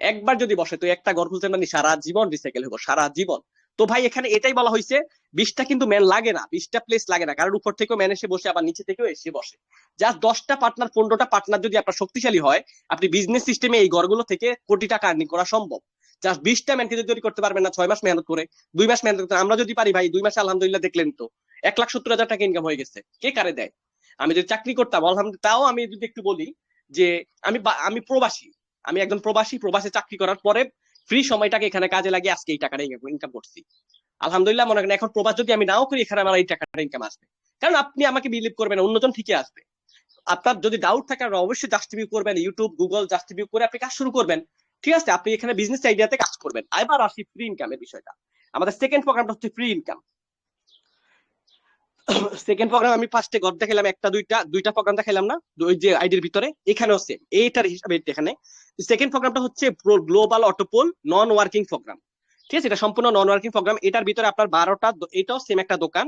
একবার যদি বসে, তো একটা ঘর খুলতে মানে সারা জীবন রিসাইকেল হবো, সারা জীবন। তো ভাই এখানে এটাই বলা হয়েছে, 20টা কিন্তু ম্যান লাগে না, 20টা প্লেস লাগে না, কারণ উপর থেকেও ম্যান এসে বসে, আবার নিচে থেকেও এসে বসে। জাস্ট 10টা পার্টনার, 15টা পার্টনার যদি আপনার শক্তিশালী হয়, আপনি বিজনেস সিস্টেমে এই ঘরগুলো থেকে কোটি টাকা আর্নিং করা সম্ভব। জাস্ট 20টা ম্যানকে যদি করতে পারবেন না 6 মাস মেহনত করে, 2 মাস মেহনত করতে, আমরা যদি পারি ভাই 2 মাসে আলহামদুলিল্লাহ দেখলেন তো 1,70,000 টাকা ইনকাম হয়ে গেছে। কে কারে দেয়? আমি যদি চাকরি করতাম আলহামদুলিল্লাহ, তাও আমি যদি একটু বলি যে আমি আমি প্রবাসী, আমি একজন প্রবাসী, প্রবাসে চাকরি করার পরে ফ্রি সময়টাকে এখানে কাজে লাগিয়ে আজকে এই টাকাটা ইনকাম করছি। আলহামদুলিল্লাহ, মনে করেন এখন প্রবাস যদি আমি নাও করি, এখানে আমার এই টাকাটা ইনকাম আসবে। কারণ আপনি আমাকে বিলিভ করবেন, অন্যজন ঠিকই আসবে। আপনার যদি ডাউট থাকে আপনি অবশ্যই জাস্টিফাই করবেন, ইউটিউব গুগল জাস্টিফাই করে আপনি কাজ শুরু করবেন। ঠিক আছে, আপনি এখানে বিজনেস আইডিয়াতে কাজ করবেন। এবার আসি ফ্রি ইনকামের বিষয়টা। আমাদের সেকেন্ড প্রোগ্রামটা হচ্ছে ফ্রি ইনকাম। সেকেন্ড প্রোগ্রাম আমি ফার্স্টে ঘর দেখালাম, একটা দুইটা প্রোগ্রাম দেখালাম না ওই যে আইডির ভিতরে, এখানেও সেম এইটার হিসাবে এখানে। সেকেন্ড প্রোগ্রামটা হচ্ছে গ্লোবাল অটোপোল নন ওয়ার্কিং প্রোগ্রাম। ঠিক আছে, এটা সম্পূর্ণ নন ওয়ার্কিং প্রোগ্রাম। এটার ভিতরে আপনার 12টা, এটাও সেম একটা দোকান,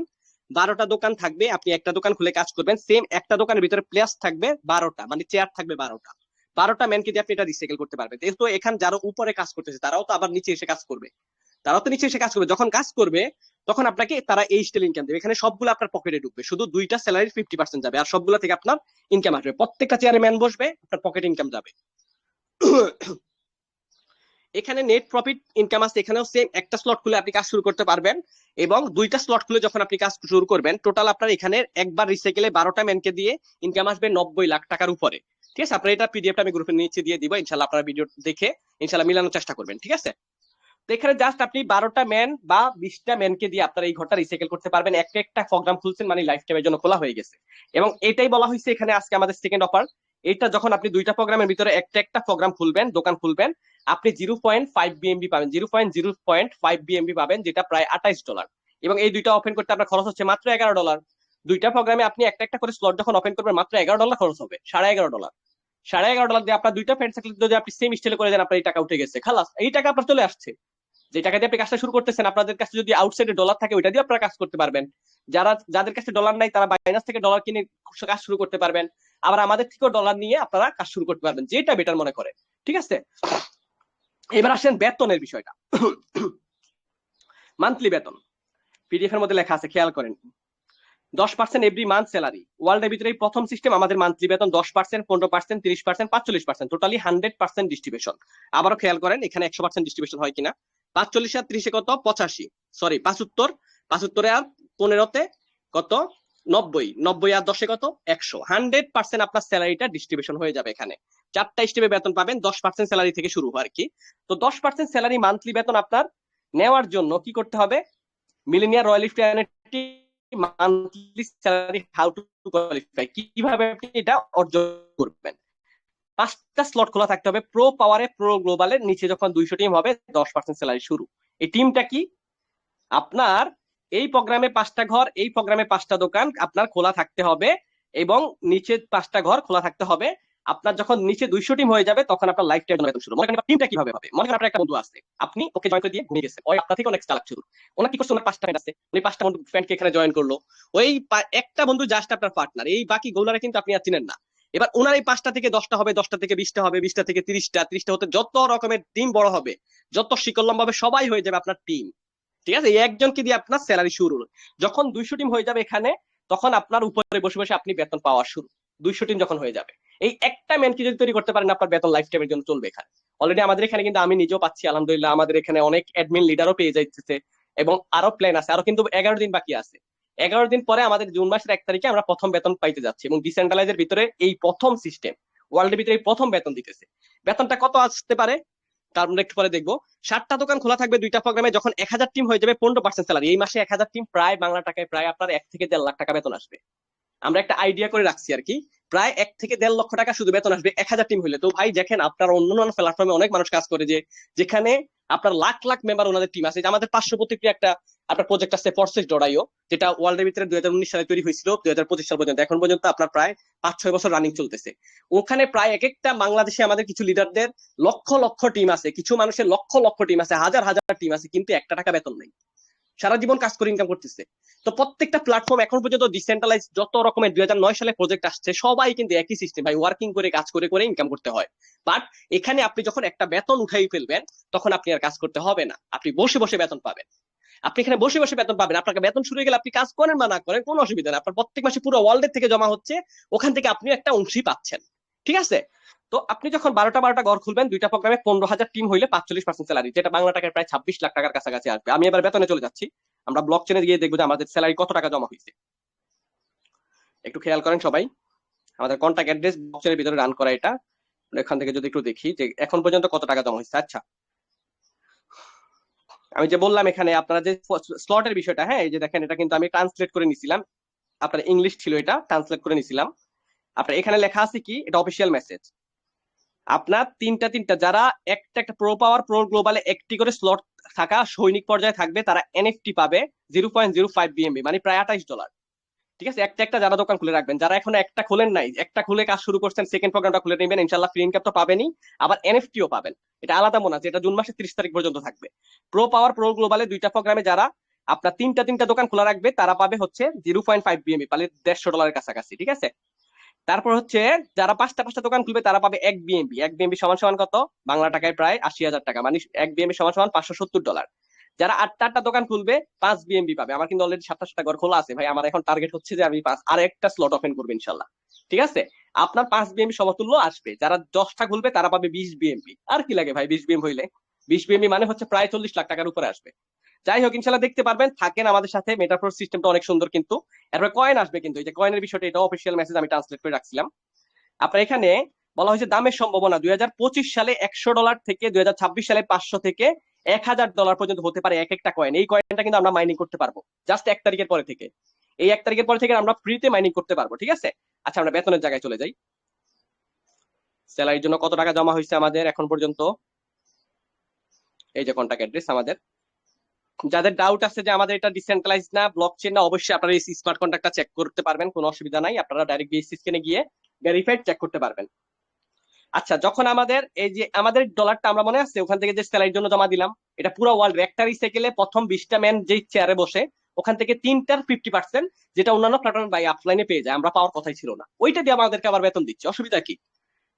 12টা দোকান থাকবে। আপনি একটা দোকান খুলে কাজ করবেন, সেম একটা দোকানের ভিতরে প্লেস থাকবে 12টা, মানে চেয়ার থাকবে 12টা। 12টা ম্যানকে দিয়ে আপনি এটা রিসাইকেল করতে পারবেন। তো এখানে যারা উপরে কাজ করতেছে তারাও তো আবার নিচে এসে কাজ করবে, তারাও তো নিচে এসে কাজ করবে। যখন কাজ করবে তখন আপনাকে তারা এই স্টাইল ইনকাম দেবে। এখানে সবগুলো আপনার পকেটে ঢুকবে, শুধু দুইটা স্যালারির 50% যাবে, আর সবগুলো থেকে আপনার ইনকাম আসবে। প্রত্যেকটা চেয়ারে ম্যান বসবে, আপনার পকেটে ইনকাম যাবে। এখানে নেট প্রফিট ইনকাম আছে, এখানেও সেম একটা স্লট খুলে আপনি কাজ শুরু করতে পারবেন, এবং দুইটা স্লট খুলে যখন আপনি কাজ শুরু করবেন টোটাল আপনার এখানে একবার রিসাইকেলে 12টা ম্যানকে দিয়ে ইনকাম আসবে 90 লাখ টাকার উপরে। ঠিক আছে, আপনার এটা পিডিএফটা আমি গ্রুপের নিচে দিয়ে দিব, ইনশাল্লাহ আপনারা ভিডিও দেখে ইনশাল্লাহ মিলানোর চেষ্টা করবেন। ঠিক আছে, তো এখানে জাস্ট আপনি 12টা ম্যান বা 20টা ম্যানকে দিয়ে আপনার এই ঘরটা রিসাইকেল করতে পারবেন। একটা একটা প্রোগ্রাম খুলছেন মানে লাইফ টাইমের জন্য খোলা হয়ে গেছে। এবং এটাই বলা হয়েছে এখানে আজকে আমাদের সেকেন্ড অফার। এটা যখন আপনি দুইটা প্রোগ্রামের ভিতরে একটা একটা প্রোগ্রাম খুলবেন, দোকান খুলবেন, আপনি 0.5 BMB পাবেন, 0.05 BMB পাবেন, যেটা প্রায় $28। এবং এই দুইটা ওপেন করতে আপনার খরচ হচ্ছে মাত্র $11। দুইটা প্রোগ্রামে আপনি একটা একটা করে স্লট যখন ওপেন করবেন মাত্র $11 খরচ হবে, $11.5। $11.5 দিয়ে আপনার দুইটা ফ্রেন্ড সার্কেল যদি আপনি সেম স্টাইলে করে দেন, আপনার এই টাকা উঠে গেছে, খালাস, এই টাকা আপনার চলে আসছে। যে টাকা দিয়ে আপনি কাজটা শুরু করতেছেন, আপনাদের কাছে যদি আউটসাইডে ডলার থাকে ওইটা দিয়ে আপনারা কাজ করতে পারবেন। যাদের কাছে ডলার নাই তারা বাইনান্স থেকে ডলার কিনে কাজ শুরু করতে পারবেন। আবার আমাদের থেকেও ডলার নিয়ে আপনারা কাজ শুরু করতে পারবেন, যেটা বেটার মনে করে। ঠিক আছে, এবার আসেন বেতনের বিষয়টা। মান্থলি বেতন পিডিএফ এর মধ্যে লেখা আছে, খেয়াল করেন। 10% এভরি মান্থ স্যালারি। ওয়ার্ল্ডের ভিতরে প্রথম সিস্টেম আমাদের মান্থলি বেতন 10%, 15%, 30%, 45%, টোটালি 100% ডিস্ট্রিবিউশন। আবারও খেয়াল করেন এখানে 100% ডিস্ট্রিবিউশন হয় কিনা। 45 আর 30 কত, 85, সরি 75, 75 আর 15 কত, 90, 90 আর 10 কত, 100। 100% আপনার স্যালারিটা ডিস্ট্রিবিউশন হয়ে যাবে এখানে। 4টা স্টেপে বেতন পাবেন, 10% স্যালারি থেকে শুরু আর কি। তো 10% স্যালারি মান্থলি বেতন আপনার নেওয়ার জন্য কি করতে হবে? Millionaire royalty monthly salary how to qualify, কিভাবে আপনি এটা অর্জন করবেন। 5টা স্লট খোলা থাকতে হবে, প্রো পাওয়ারে প্রো গ্লোবালের নিচে যখন 200 টিম হবে 10% স্যালারি শুরু। এই টিমটা কি? আপনার এই প্রোগ্রামে 5টা ঘর, এই প্রোগ্রামে 5টা দোকান আপনার খোলা থাকতে হবে, এবং নিচে 5টা ঘর খোলা থাকতে হবে। আপনার যখন নিচে 200 টিম হয়ে যাবে তখন আপনার লাইফ টাইম বেতন শুরু। মনে করেন টিমটা কিভাবে হবে, মনে করেন আপনার একটা বন্ধু আছে, আপনি ওকে জয়েন করে দিয়ে ঘুমিয়ে গেছে, ওই আপনার থেকে অনেক চালাক শুরু। ওনা কি করছে, ওনার 5টা ফ্রেন্ড আছে, উনি 5টা বন্ধু ফ্রেন্ডকে এখানে জয়েন করলো। ওই একটা বন্ধু জাস্ট আপনার পার্টনার, এই বাকি গোলারে কিন্তু আপনি আর চিনেন না। এবার ওনার এই 5টা থেকে 10টা হবে, 10টা থেকে 20টা হবে, 20টা থেকে 30টা, 30টা হতে যত রকমের টিম বড় হবে, যত শিকল লম্বা হবে, সবাই হয়ে যাবে আপনার টিম। ঠিক আছে, এই একজনকে দিয়ে আপনার স্যালারি শুরু। যখন 200 টিম হয়ে যাবে এখানে, তখন আপনার উপরে বসে বসে আপনি বেতন পাওয়া শুরু। 200 টিম যখন হয়ে যাবে, এই একটা ম্যানকে যদি তৈরি করতে পারেন, আপনার বেতন লাইফ টাইমের জন্য চলবে এখানে। অলরেডি আমাদের এখানে কিন্তু আমি নিজেও পাচ্ছি আলহামদুলিল্লাহ, আমাদের এখানে অনেক অ্যাডমিন লিডারও পেয়ে যাইতেছে, এবং আরো প্ল্যান আছে, আরো কিন্তু 11 দিন বাকি আছে। 11 দিন পরে আমাদের জুন মাসের 1 তারিখে আমরা প্রথম বেতন পাইতে যাচ্ছি, এবং ডিসেন্ট্রালাইজের ভিতরে এই প্রথম সিস্টেম, ওয়ার্ল্ডের ভিতরে এই প্রথম বেতন দিতেছে। বেতনটা কত আসতে পারে তার আমরা একটু পরে দেখবো। 7টা দোকান খোলা থাকবে দুইটা প্রোগ্রামে, যখন 1000 টিম হয়ে যাবে 15% স্যালারি। এই মাসে 1000 টিম প্রায় বাংলা টাকায় প্রায় আপনার 1 থেকে 1.5 লাখ টাকা বেতন আসবে। আমরা একটা আইডিয়া করে রাখছি আর কি, প্রায় 1 থেকে 1.5 লক্ষ টাকা শুধু বেতন আসবে 1000 টিম হইলে। তো ভাই দেখেন, আপনার অন্যান্য প্ল্যাটফর্মে অনেক মানুষ কাজ করে যে, যেখানে আপনার লাখ লাখ মেম্বার ওনাদের টিম আছে। আমাদের পার্শ্ববর্তী একটা আপনার প্রজেক্ট আছে ফোর্সেস.io, যেটা ওয়ার্ল্ডের ভিতরে 2019 সালে তৈরি হয়েছিল, 2025 সাল পর্যন্ত, এখন পর্যন্ত আপনার প্রায় 5-6 বছর রানিং চলতেছে। ওখানে প্রায় এক একটা বাংলাদেশে আমাদের কিছু লিডারদের লক্ষ লক্ষ টিম আছে, কিছু মানুষের লক্ষ লক্ষ টিম আছে, হাজার হাজার টিম আছে, কিন্তু একটা টাকা বেতন নেই, সারা জীবন কাজ করে ইনকাম করতেছে। তো প্রত্যেকটা প্ল্যাটফর্ম এখন পর্যন্ত ডিসেন্ট্রালাইজ যত রকমের 2009 সালে প্রজেক্ট আসছে, সবাই কিন্তু একই সিস্টেম ভাই, ওয়ার্কিং করে কাজ করে করে ইনকাম করতে হয়। বাট এখানে আপনি যখন একটা বেতন উঠাই ফেলবেন, তখন আপনি আর কাজ করতে হবে না, আপনি বসে বসে বেতন পাবেন। আপনি এখানে বসে বসে বেতন পাবেন, আপনাকে বেতন শুরু হয়ে গেলে আপনি কাজ করেন বা না করেন কোনো অসুবিধা নেই, আপনার প্রত্যেক মাসে পুরো ওয়ার্ল্ডের থেকে জমা হচ্ছে, ওখান থেকে আপনি একটা অংশই পাচ্ছেন। ঠিক আছে, তো আপনি যখন 12টা ঘর খুলবেন দুইটা প্রোগ্রামে 15,000 টিম হইলে 45% স্যালারি, যেটা বাংলা টাকায় প্রায় 26 লাখ টাকার কাছাকাছি আসবে। আমি এবার বেতনে চলে যাচ্ছি, আমরা ব্লক চেনে গিয়ে দেখবো যে আমাদের স্যালারি কত টাকা জমা হয়েছে। একটু খেয়াল করেন সবাই, আমাদের কন্ট্যাক্ট অ্যাড্রেস ব্লক চেনের ভিতরে রান করা এটা। এখান থেকে যদি একটু দেখি যে এখন পর্যন্ত কত টাকা জমা হয়েছে। আচ্ছা, আমি যে বললাম এখানে আপনারা যে স্লটের বিষয়টা, হ্যাঁ এই যে দেখেন, এটা কিন্তু আমি ট্রান্সলেট করে নিছিলাম, আপনার ইংলিশ ছিল, এটা ট্রান্সলেট করে নিছিলাম। আপনার এখানে লেখা আছে কি, এটা অফিসিয়াল মেসেজ। আপনার তিনটা তিনটা যারা একটা একটা প্রো পাওয়ার প্রো গ্লোবালে একটি করে স্লট থাকা সৈনিক পর্যায়ে থাকবে, তারা এনএফটি পাবে 0.05 বিএমবি, মানে প্রায় $28। ঠিক আছে, একটা একটা যারা দোকান খুলে রাখবেন, যারা এখনো একটা খোলেন নাই, একটা খুলে কাজ শুরু করছেন, সেকেন্ড প্রোগ্রামটা খুলে নেবেন, ইনশাল্লাহ ফ্রি ইনকাম তো পাবেনই, আবার এনএফটিও পাবেন। এটা আলাদা মনে আছে, এটা জুন মাসের 30 তারিখ পর্যন্ত থাকবে। প্রো পাওয়ার প্রো গ্লোবালে দুইটা প্রোগ্রামে যারা আপনার তিনটা তিনটা দোকান খোলা রাখবে, তারা পাবে হচ্ছে 0.5 বিএমবি, মানে $150 কাছাকাছি। ঠিক আছে, তারপর হচ্ছে যারা পাঁচটা পাঁচটা দোকান খুলবে, তারা পাবে 1 বিএমবি। 1 বিএমবি সমান সমান কত বাংলা টাকায়? প্রায় 80,000 টাকা, মানে 1 বিএমবি সমান সমান $570। যারা আটটা আটটা দোকান খুলবে 5 বিএমবি পাবে। আমার কিন্তু অলরেডি 7টা ঘর খোলা আছে ভাই, আমার এখন টার্গেট হচ্ছে যে আমি আর একটা স্লট ওপেন করবো ইনশাল্লাহ। ঠিক আছে, আপনার 5 বিএমবি সমতুল্য আসবে। যারা 10টা খুলবে তারা পাবে 20 বিএমবি। আর কি লাগে ভাই 20 বিএমবি হইলে? 20 বিএমবি মানে হচ্ছে প্রায় 40 লাখ টাকার উপরে আসবে। যাই হোক, ইনশাল্লাহ দেখতে পারবেন, থাকেন আমাদের সাথে। মেটাফোর সিস্টেমটা অনেক সুন্দর কিন্তু। এরপরে কয়েন আসবে, কিন্তু এই যে কয়েনের বিষয়টা, এটা অফিসিয়াল মেসেজ আমি ট্রান্সলেট করে রাখছিলাম। আপনার এখানে বলা হয়েছে দামের সম্ভাবনা 2025 সালে $100 থেকে 2026 সালে 500 থেকে $1000 পর্যন্ত হতে পারে এক একটা কয়েন। এই কয়েনটা কিন্তু আমরা মাইনিং করতে পারবো জাস্ট 1 তারিখের পরে থেকে। এই 1 তারিখের পরে থেকে আমরা ফ্রিতে মাইনিং করতে পারবো। ঠিক আছে, আচ্ছা আমরা বেতনের জায়গায় চলে যাই। স্যালারির জন্য কত টাকা জমা হয়েছে আমাদের এখন পর্যন্ত? এই যে কন্টাক্ট অ্যাড্রেস আমাদের। যাদের ডাউট আছে যে আমাদের এটা ডিসেন্ট্রালাইজ না, ব্লক চেন না, অবশ্যই আপনারা এই স্মার্ট কন্ট্রাক্টটা চেক করতে পারবেন, কোনো অসুবিধা নাই। আপনারা ডাইরেক্ট বিএসসি স্ক্যানে গিয়ে ভেরিফাইড চেক করতে পারবেন। আচ্ছা, যখন আমাদের এই যে আমাদের ডলারটা আমরা মনে আছে ওখান থেকে যে স্যালারির জন্য জমা দিলাম, এটা পুরো ওয়ার্ল্ড একটা রিসাইকেলে প্রথম 20টা ম্যান যে চেয়ারে বসে, ওখান থেকে 3টার 50%, যেটা অন্যান্য প্ল্যাটফর্ম বাই অফলাইনে পেয়ে যায়, আমরা পাওয়ার কথাই ছিল না, ওইটা দিয়ে আমাদেরকে আবার বেতন দিচ্ছে। অসুবিধা কি?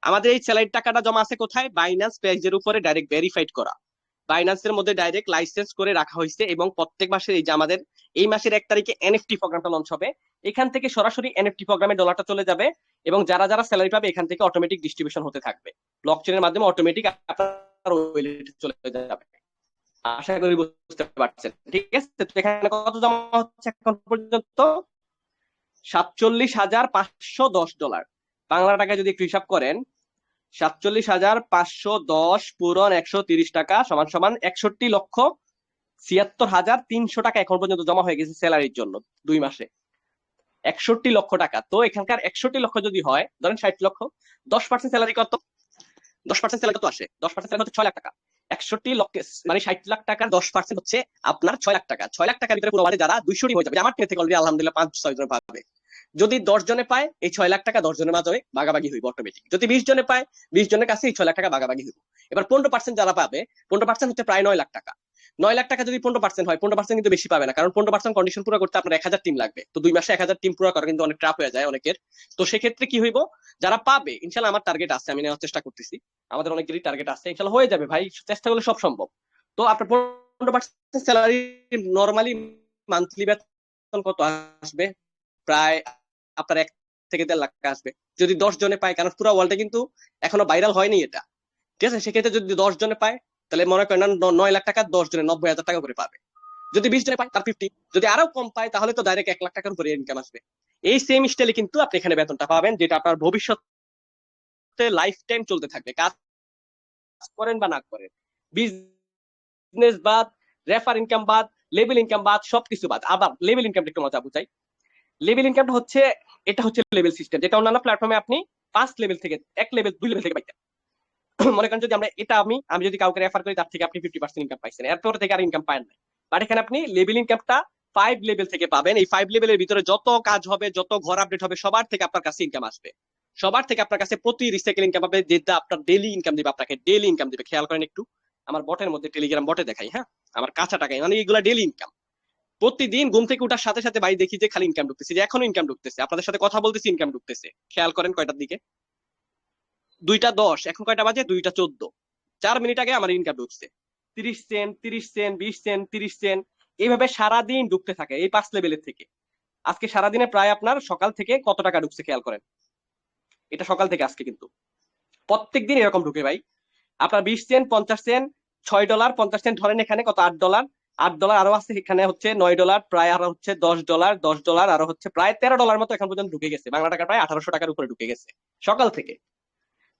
আমাদের এই স্যালারির টাকাটা জমা আছে কোথায়? বাইন্যান্স পেজের উপরে ডাইরেক্ট ভেরিফাইড করা, বাইন্যান্সের মধ্যে ডাইরেক্ট লাইসেন্স করে রাখা হয়েছে। এবং প্রত্যেক মাসের এই যে আমাদের এই মাসের 1 তারিখে এনএফটি প্রোগ্রামটা লঞ্চ হবে, এখান থেকে সরাসরি এনএফটি প্রোগ্রামে ডলারটা চলে যাবে, এবং যারা যারা স্যালারি পাবে এখান থেকে অটোমেটিক ডিস্ট্রিবিউশন হতে থাকবে, ব্লক চেনের মাধ্যমে অটোমেটিক আপনার ওয়ালেটে চলে যাবে। আশা করি বুঝতে পারছেন। ঠিক আছে, তো এখানে কত জমা হচ্ছে এখন পর্যন্ত? $47,510। বাংলা টাকায় যদি একটু হিসাব করেন, 47,510 পূরণ 130 টাকা সমান সমান 61,76,300 টাকা এখন পর্যন্ত জমা হয়ে গেছে স্যালারির জন্য 2 মাসে। 61 লক্ষ টাকা। তো এখানকার 61 লক্ষ যদি হয়, ধরেন 60 লক্ষ, 10% স্যালারি কত? 10% স্যালারি কত আসে? 10% স্যালারি হচ্ছে 6 লাখ টাকা। 61 লক্ষ মানে 60 লাখ টাকার 10% হচ্ছে আপনার 6 লাখ টাকা। 6 লাখ টাকার ভিতরে পুরো যারা 200 হয়ে যাবে, আমার থেকে অলরেডি আলহামদুলিল্লাহ 5-6 জন পাবে। যদি 10 জনে পায়, এই 6 লাখ টাকা 10 জনের মাঝে ভাগাভাগি হইব অটোমেটিক। যদি 20 জনে পায়, 20 জনের কাছে এই 6 লাখ টাকা ভাগাভাগি হইব। এবার 15% যারা পাবে, 15% হচ্ছে প্রায় 9 লাখ টাকা। 9 লাখ টাকা যদি 15% হয়, 15% কিন্তু বেশি পাবে না, কারণ 15% কন্ডিশন পুরো করতে আপনার 1000 টিম লাগবে। তো 2 মাসে 1000 টিম পুরো করা কিন্তু অনেক ট্রাপ হয়ে যায় অনেকের। তো সেক্ষেত্রে কি হইব, যারা পাবে, ইনশাল্লাহ আমার টার্গেট আছে, আমি নেওয়ার চেষ্টা করতেছি, আমাদের অনেকেরই টার্গেট আছে, ইনশাল্লাহ হয়ে যাবে ভাই, চেষ্টা করলে সব সম্ভব। তো আপনার 15% স্যালারি নর্মালি মান্থলি বেতন কত আসবে? প্রায় আপনার 1 থেকে 1.5 লাখ টাকা আসবে যদি 10 জনে পায়, কারণ পুরো ওয়ার্ল্ডে কিন্তু এখনো ভাইরাল হয়নি এটা। ঠিক আছে, সেক্ষেত্রে যদি 10 জনে পায়, তাহলে মনে করেন 9 লাখ টাকা 10 জনে 90,000 টাকা করে পাবে। যদি 20 জনে পায় তার 50, যদি আরো কম পায় তাহলে তো ডাইরেক্ট 1 লাখ টাকার উপরে ইনকাম আসবে। এই সেম স্টাইলে কিন্তু আপনি এখানে বেতনটা পাবেন, যেটা আপনার ভবিষ্যতে লাইফ টাইম চলতে থাকবে, কাজ করেন বা না করেন। বিজনেস বাদ, রেফার ইনকাম বাদ, লেভেল ইনকাম বাদ, সবকিছু বাদ। আবার লেভেল ইনকামটা একটু মজা বুঝাই। লেভেল ইনকামটা হচ্ছে, এটা হচ্ছে লেভেল সিস্টেম, যেটা অন্যান্য প্ল্যাটফর্মে আপনি 5 লেভেল থেকে 1 লেভেল 2 লেভেল থেকে পাইতেন। মনে করেন যদি আমরা এটা আমি আমি যদি কাউকে রেফার করি, তার থেকে আপনি 50% ইনকাম পাইছেন, এরপর থেকে আর ইনকাম পায় না। বাট এখানে আপনি লেভেল ইনকামটা 5 লেভেল থেকে পাবেন। এই 5 লেভেলের ভিতরে যত কাজ হবে, যত ঘর আপডেট হবে, সবার থেকে আপনার কাছে ইনকাম আসবে। সবার থেকে আপনার কাছে প্রতি রিসাইকেল ইনকাম পাবে, যেটা আপনার ডেইলি ইনকাম দিবে, আপনাকে ডেইলি ইনকাম দিবে। খেয়াল করেন একটু, আমার বটের মধ্যে, টেলিগ্রাম বটে দেখাই, হ্যাঁ, আমার কাঁচা টাকায়, মানে এগুলা ডেইলি ইনকাম। প্রতিদিন ঘুম থেকে উঠার সাথে সাথে ভাই দেখি যে খালি ইনকাম ঢুকতেছে, যে এখনো ইনকাম ঢুকতেছে, আপনাদের সাথে কথা বলতেছি ইনকাম ঢুকতেছে। খেয়াল করেন কয়টার দিকে, 2টা 10, এখন কয়টা বাজে? 2টা 14, 4 মিনিট আগে আমার ইনকাম ঢুকছে। 30 সেন্ট, 30 সেন্ট, 20 সেন্ট, 30 সেন্ট, এইভাবে সারাদিন ঢুকতে থাকে এই 5 লেভেলের থেকে। আজকে সারাদিনে প্রায় আপনার সকাল থেকে কত টাকা ঢুকছে খেয়াল করেন, এটা সকাল থেকে আজকে কিন্তু প্রত্যেকদিন এরকম ঢুকে ভাই। আপনার 20 সেন্ট, 50 সেন্ট, $6, 50 সেন্ট ধরেন, এখানে কত? $8, $8 আরো আছে, এখানে হচ্ছে $9, প্রায় আরো হচ্ছে $10, $10 আরো হচ্ছে প্রায় $13 মতো এখন পর্যন্ত ঢুকে গেছে। বাংলা টাকা প্রায় 1800 টাকার উপরে ঢুকে গেছে সকাল থেকে।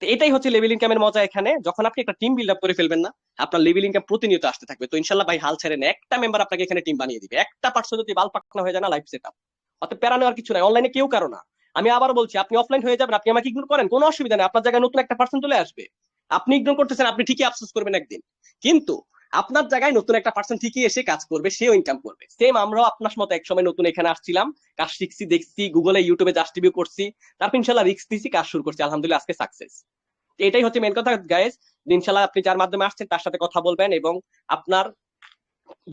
তো এটাই হচ্ছে লেভেল ইনকামের মজা এখানে। যখন আপনি একটা টিম বিল্ড আপ করে ফেলবেন না, আপনার লেভেল ইনকাম প্রতিনিয়ত আসতে থাকবে। তো ইনশাল্লাহ ভাই হাল ছেড়ে না, একটা মেম্বার আপনাকে এখানে টিম বানিয়ে দিবে। একটা পার্সন যদি বাল পাকনা হয়ে যায় না, লাইফ সেট আপ। অত প্যারা নেওয়ার কিছু নাই, অনলাইনে কেউ কারো না। আমি আবার বলছি, আপনি অফলাইন হয়ে যাবেন, আপনি আমাকে ইগনোর করেন, কোনো অসুবিধা নেই, আপনার জায়গায় নতুন একটা পার্সন চলে আসবে। আপনি ইগনোর করতেছেন, আপনি ঠিকই আফসোস করবেন একদিন, কিন্তু আপনার জায়গায় নতুন একটা পার্সন ঠিকই এসে কাজ করবে, সেও ইনকাম করবে। সেম আমরাও আপনার মতো এক সময় নতুন এখানে আসছিলাম, কাজ শিখছি, দেখছি, গুগলে ইউটিউবে জাস্ট রিভিউ করছি, তারপর ইনশাল্লাহ রিস্ক দিছি, কাজ শুরু করছি, আলহামদুলিল্লাহ আজকে সাকসেস। এটাই হচ্ছে মেন কথা গাইস। ইনশাল্লাহ আপনি যার মাধ্যমে আসছেন তার সাথে কথা বলবেন এবং আপনার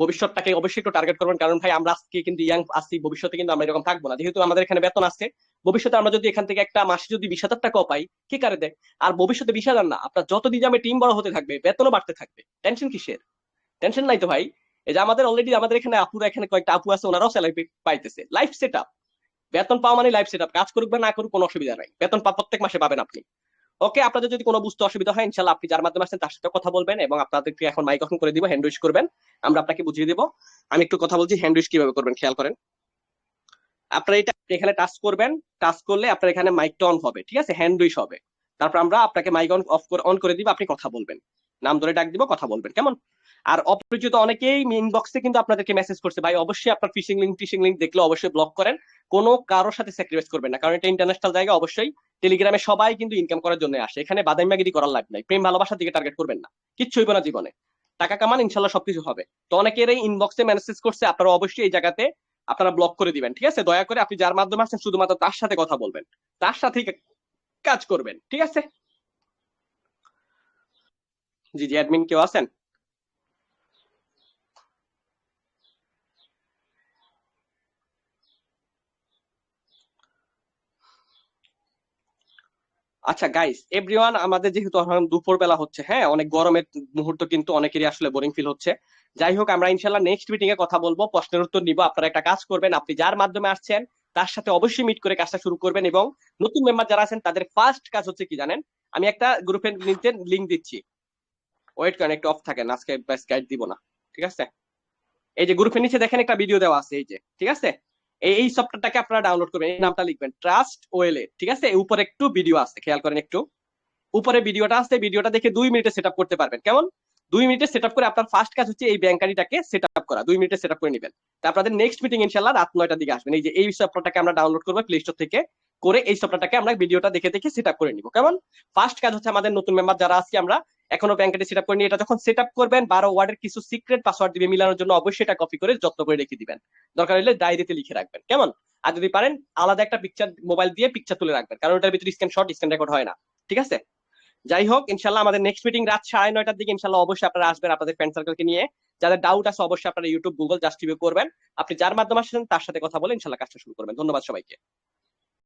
ভবিষ্যৎটাকে অবশ্যই একটু টার্গেট করবেন, কারণ ভাই আমরা আজকে কিন্তু ইয়াং আসছি, ভবিষ্যতে কিন্তু আমরা এরকম থাকবো না, যেহেতু আমাদের এখানে বেতন আছে। ভবিষ্যতে আমরা যদি এখান থেকে একটা মাসে যদি 20,000 টাকাও পাই, কি কারে দেয়। আর ভবিষ্যতে 20,000 না, আপনার যতদিন যাবে টিম বড় হতে থাকবে, বেতনও বাড়তে থাকবে, টেনশন কিসের? টেনশন নাই তো ভাই। এই যে আমাদের অলরেডি আমাদের এখানে আপুরা, এখানে কয়েকটা আপু আছে, ওনারাও স্যালারি পাইতেছে, লাইফ সেট আপ। বেতন পাওয়া মানে লাইফ সেট আপ, কাজ করুক বা না করুক কোনো অসুবিধা নাই, বেতন প্রত্যেক মাসে পাবেন আপনি। ওকে, আপনাদের যদি কোনো বুঝতে অসুবিধা হয় ইনশাল্লাহ আপনি যার মাধ্যমে আসছেন তার সাথে কথা বলবেন, এবং আপনাদেরকে এখন মাইক অন করে দিব, হ্যান্ড রেজ করবেন, আমরা আপনাকে বুঝিয়ে দিব। আমি একটু কথা বলছি, হ্যান্ড রেজ কিভাবে করবেন খেয়াল করেন। আপনারা এটা এখানে টাচ করবেন, টাচ করলে আপনার এখানে মাইকটা অন হবে, ঠিক আছে, হ্যান্ড রেজ হবে। তারপর আমরা আপনাকে মাইক অন অফ করে অন করে দিব, আপনি কথা বলবেন, নাম ধরে ডাক দিব, কথা বলবেন, কেমন? আর অপরিচিত অনেকেই ইনবক্সে কিন্তু আপনাদেরকে মেসেজ করছে, ভাই অবশ্যই আপনার ফিশিং লিংক দেখলে অবশ্যই ব্লক করেন, কোনো কারোর সাথে স্যাক্রিফাইস করবেন না, কারণ এটা ইন্টারন্যাশনাল জায়গা। অবশ্যই টেলিগ্রামে সবাই কিন্তু ইনকাম করার জন্য আসে, এখানে বাদাইমাগিরি করার লাভ নাই, প্রেম ভালোবাসার দিকে টার্গেট করবেন না, কিচ্ছু হইবে না জীবনে, টাকা কামান ইনশাল্লাহ সবকিছু হবে। তো অনেকের এই ইনবক্সে মেসেজ করছে, আপনারা অবশ্যই এই জায়গাতে আপনারা ব্লক করে দিবেন, ঠিক আছে? দয়া করে আপনি যার মাধ্যমে আসছেন শুধুমাত্র তার সাথে কথা বলবেন, তার সাথেই কাজ করবেন, ঠিক আছে? জি জি, অ্যাডমিন কেউ আছেন? আচ্ছা গাইস এভরিওয়ান, আমাদের যেহেতু এখন দুপুর বেলা হচ্ছে, হ্যাঁ, অনেক গরমের মুহূর্ত, কিন্তু অনেকেরই আসলে বোরিং ফিল হচ্ছে। যাই হোক, আমরা ইনশাল্লাহ নেক্সট মিটিং এ কথা বলবো, প্রশ্নের উত্তর নিব। আপনারা একটা কাজ করবেন, আপনি যার মাধ্যমে আসছেন তার সাথে অবশ্যই মিট করে কাজটা শুরু করবেন, এবং নতুন মেম্বার যারা আছেন তাদের ফার্স্ট কাজ হচ্ছে কি জানেন? আমি একটা গ্রুপের লিংক দিচ্ছি, ওয়েট করেন একটু, অফ থাকেন, আজকে গাইড দিব না, ঠিক আছে? এই যে গ্রুপের নিচে দেখেন একটা ভিডিও দেওয়া আছে, এই যে, ঠিক আছে, এই সফটওয়্যারটাকে আপনারা ডাউনলোড করবেন, এই নামটা লিখবেন ট্রাস্ট ওয়েলে, ঠিক আছে? উপরে একটু ভিডিও আছে, খেয়াল করেন একটু, উপরে ভিডিওটা আছে, ভিডিওটা দেখে 2 মিনিটে সেট আপ করতে পারবেন, কেমন? 2 মিনিটে সেট আপ করে আপনার ফার্স্ট কাজ হচ্ছে এই ব্যাংক আইডিটাকে সেট আপ করা, 2 মিনিটে সেট আপ করে নেবেন। তা আপনাদের নেক্সট মিটিং ইনশাল্লাহ রাত 9টার দিকে আসবেন। এই যে এই সফটওয়্যারটাকে আমরা ডাউনলোড করবো প্লে স্টোর থেকে, করে এই সফটওয়্যারটাকে আমরা ভিডিওটা দেখে দেখে সেট আপ করে নিব, কেমন? ফার্স্ট কাজ হচ্ছে আমাদের নতুন মেম্বার যারা আছি আমরা এখনো ব্যাংক আইডি সেট আপ করিনি, এটা যখন সেট আপ করবেন 12 ওয়ার্ডের কিছু সিক্রেট পাসওয়ার্ড দিবে মিলানোর জন্য, অবশ্যই এটা কপি করে যত্ন করে রেখে দিবেন, দরকার হলে ডায়েরিতে লিখে রাখবেন, কেমন? আর যদি পারেন আলাদা একটা পিকচার মোবাইল দিয়ে পিকচার তুলে রাখবেন, কারণ ওটার ভিতরে স্ক্যান রেকর্ড হয় না, ঠিক আছে? যাই হোক, ইনশাল্লাহ আমাদের নেক্সট মিটিং রাত 9:30টার দিকে, ইনশাল্লাহ অবশ্যই আপনারা আসবেন আপনাদের ফ্রেন্ড সার্কেলকে নিয়ে। যাদের ডাউট আছে অবশ্যই আপনারা ইউটিউব গুগল জাস্ট রিভিউ করবেন, আপনি যার মাধ্যমে আসছেন তার সাথে কথা বলে ইনশাল্লাহ কাজটা শুরু করবেন। ধন্যবাদ সবাইকে।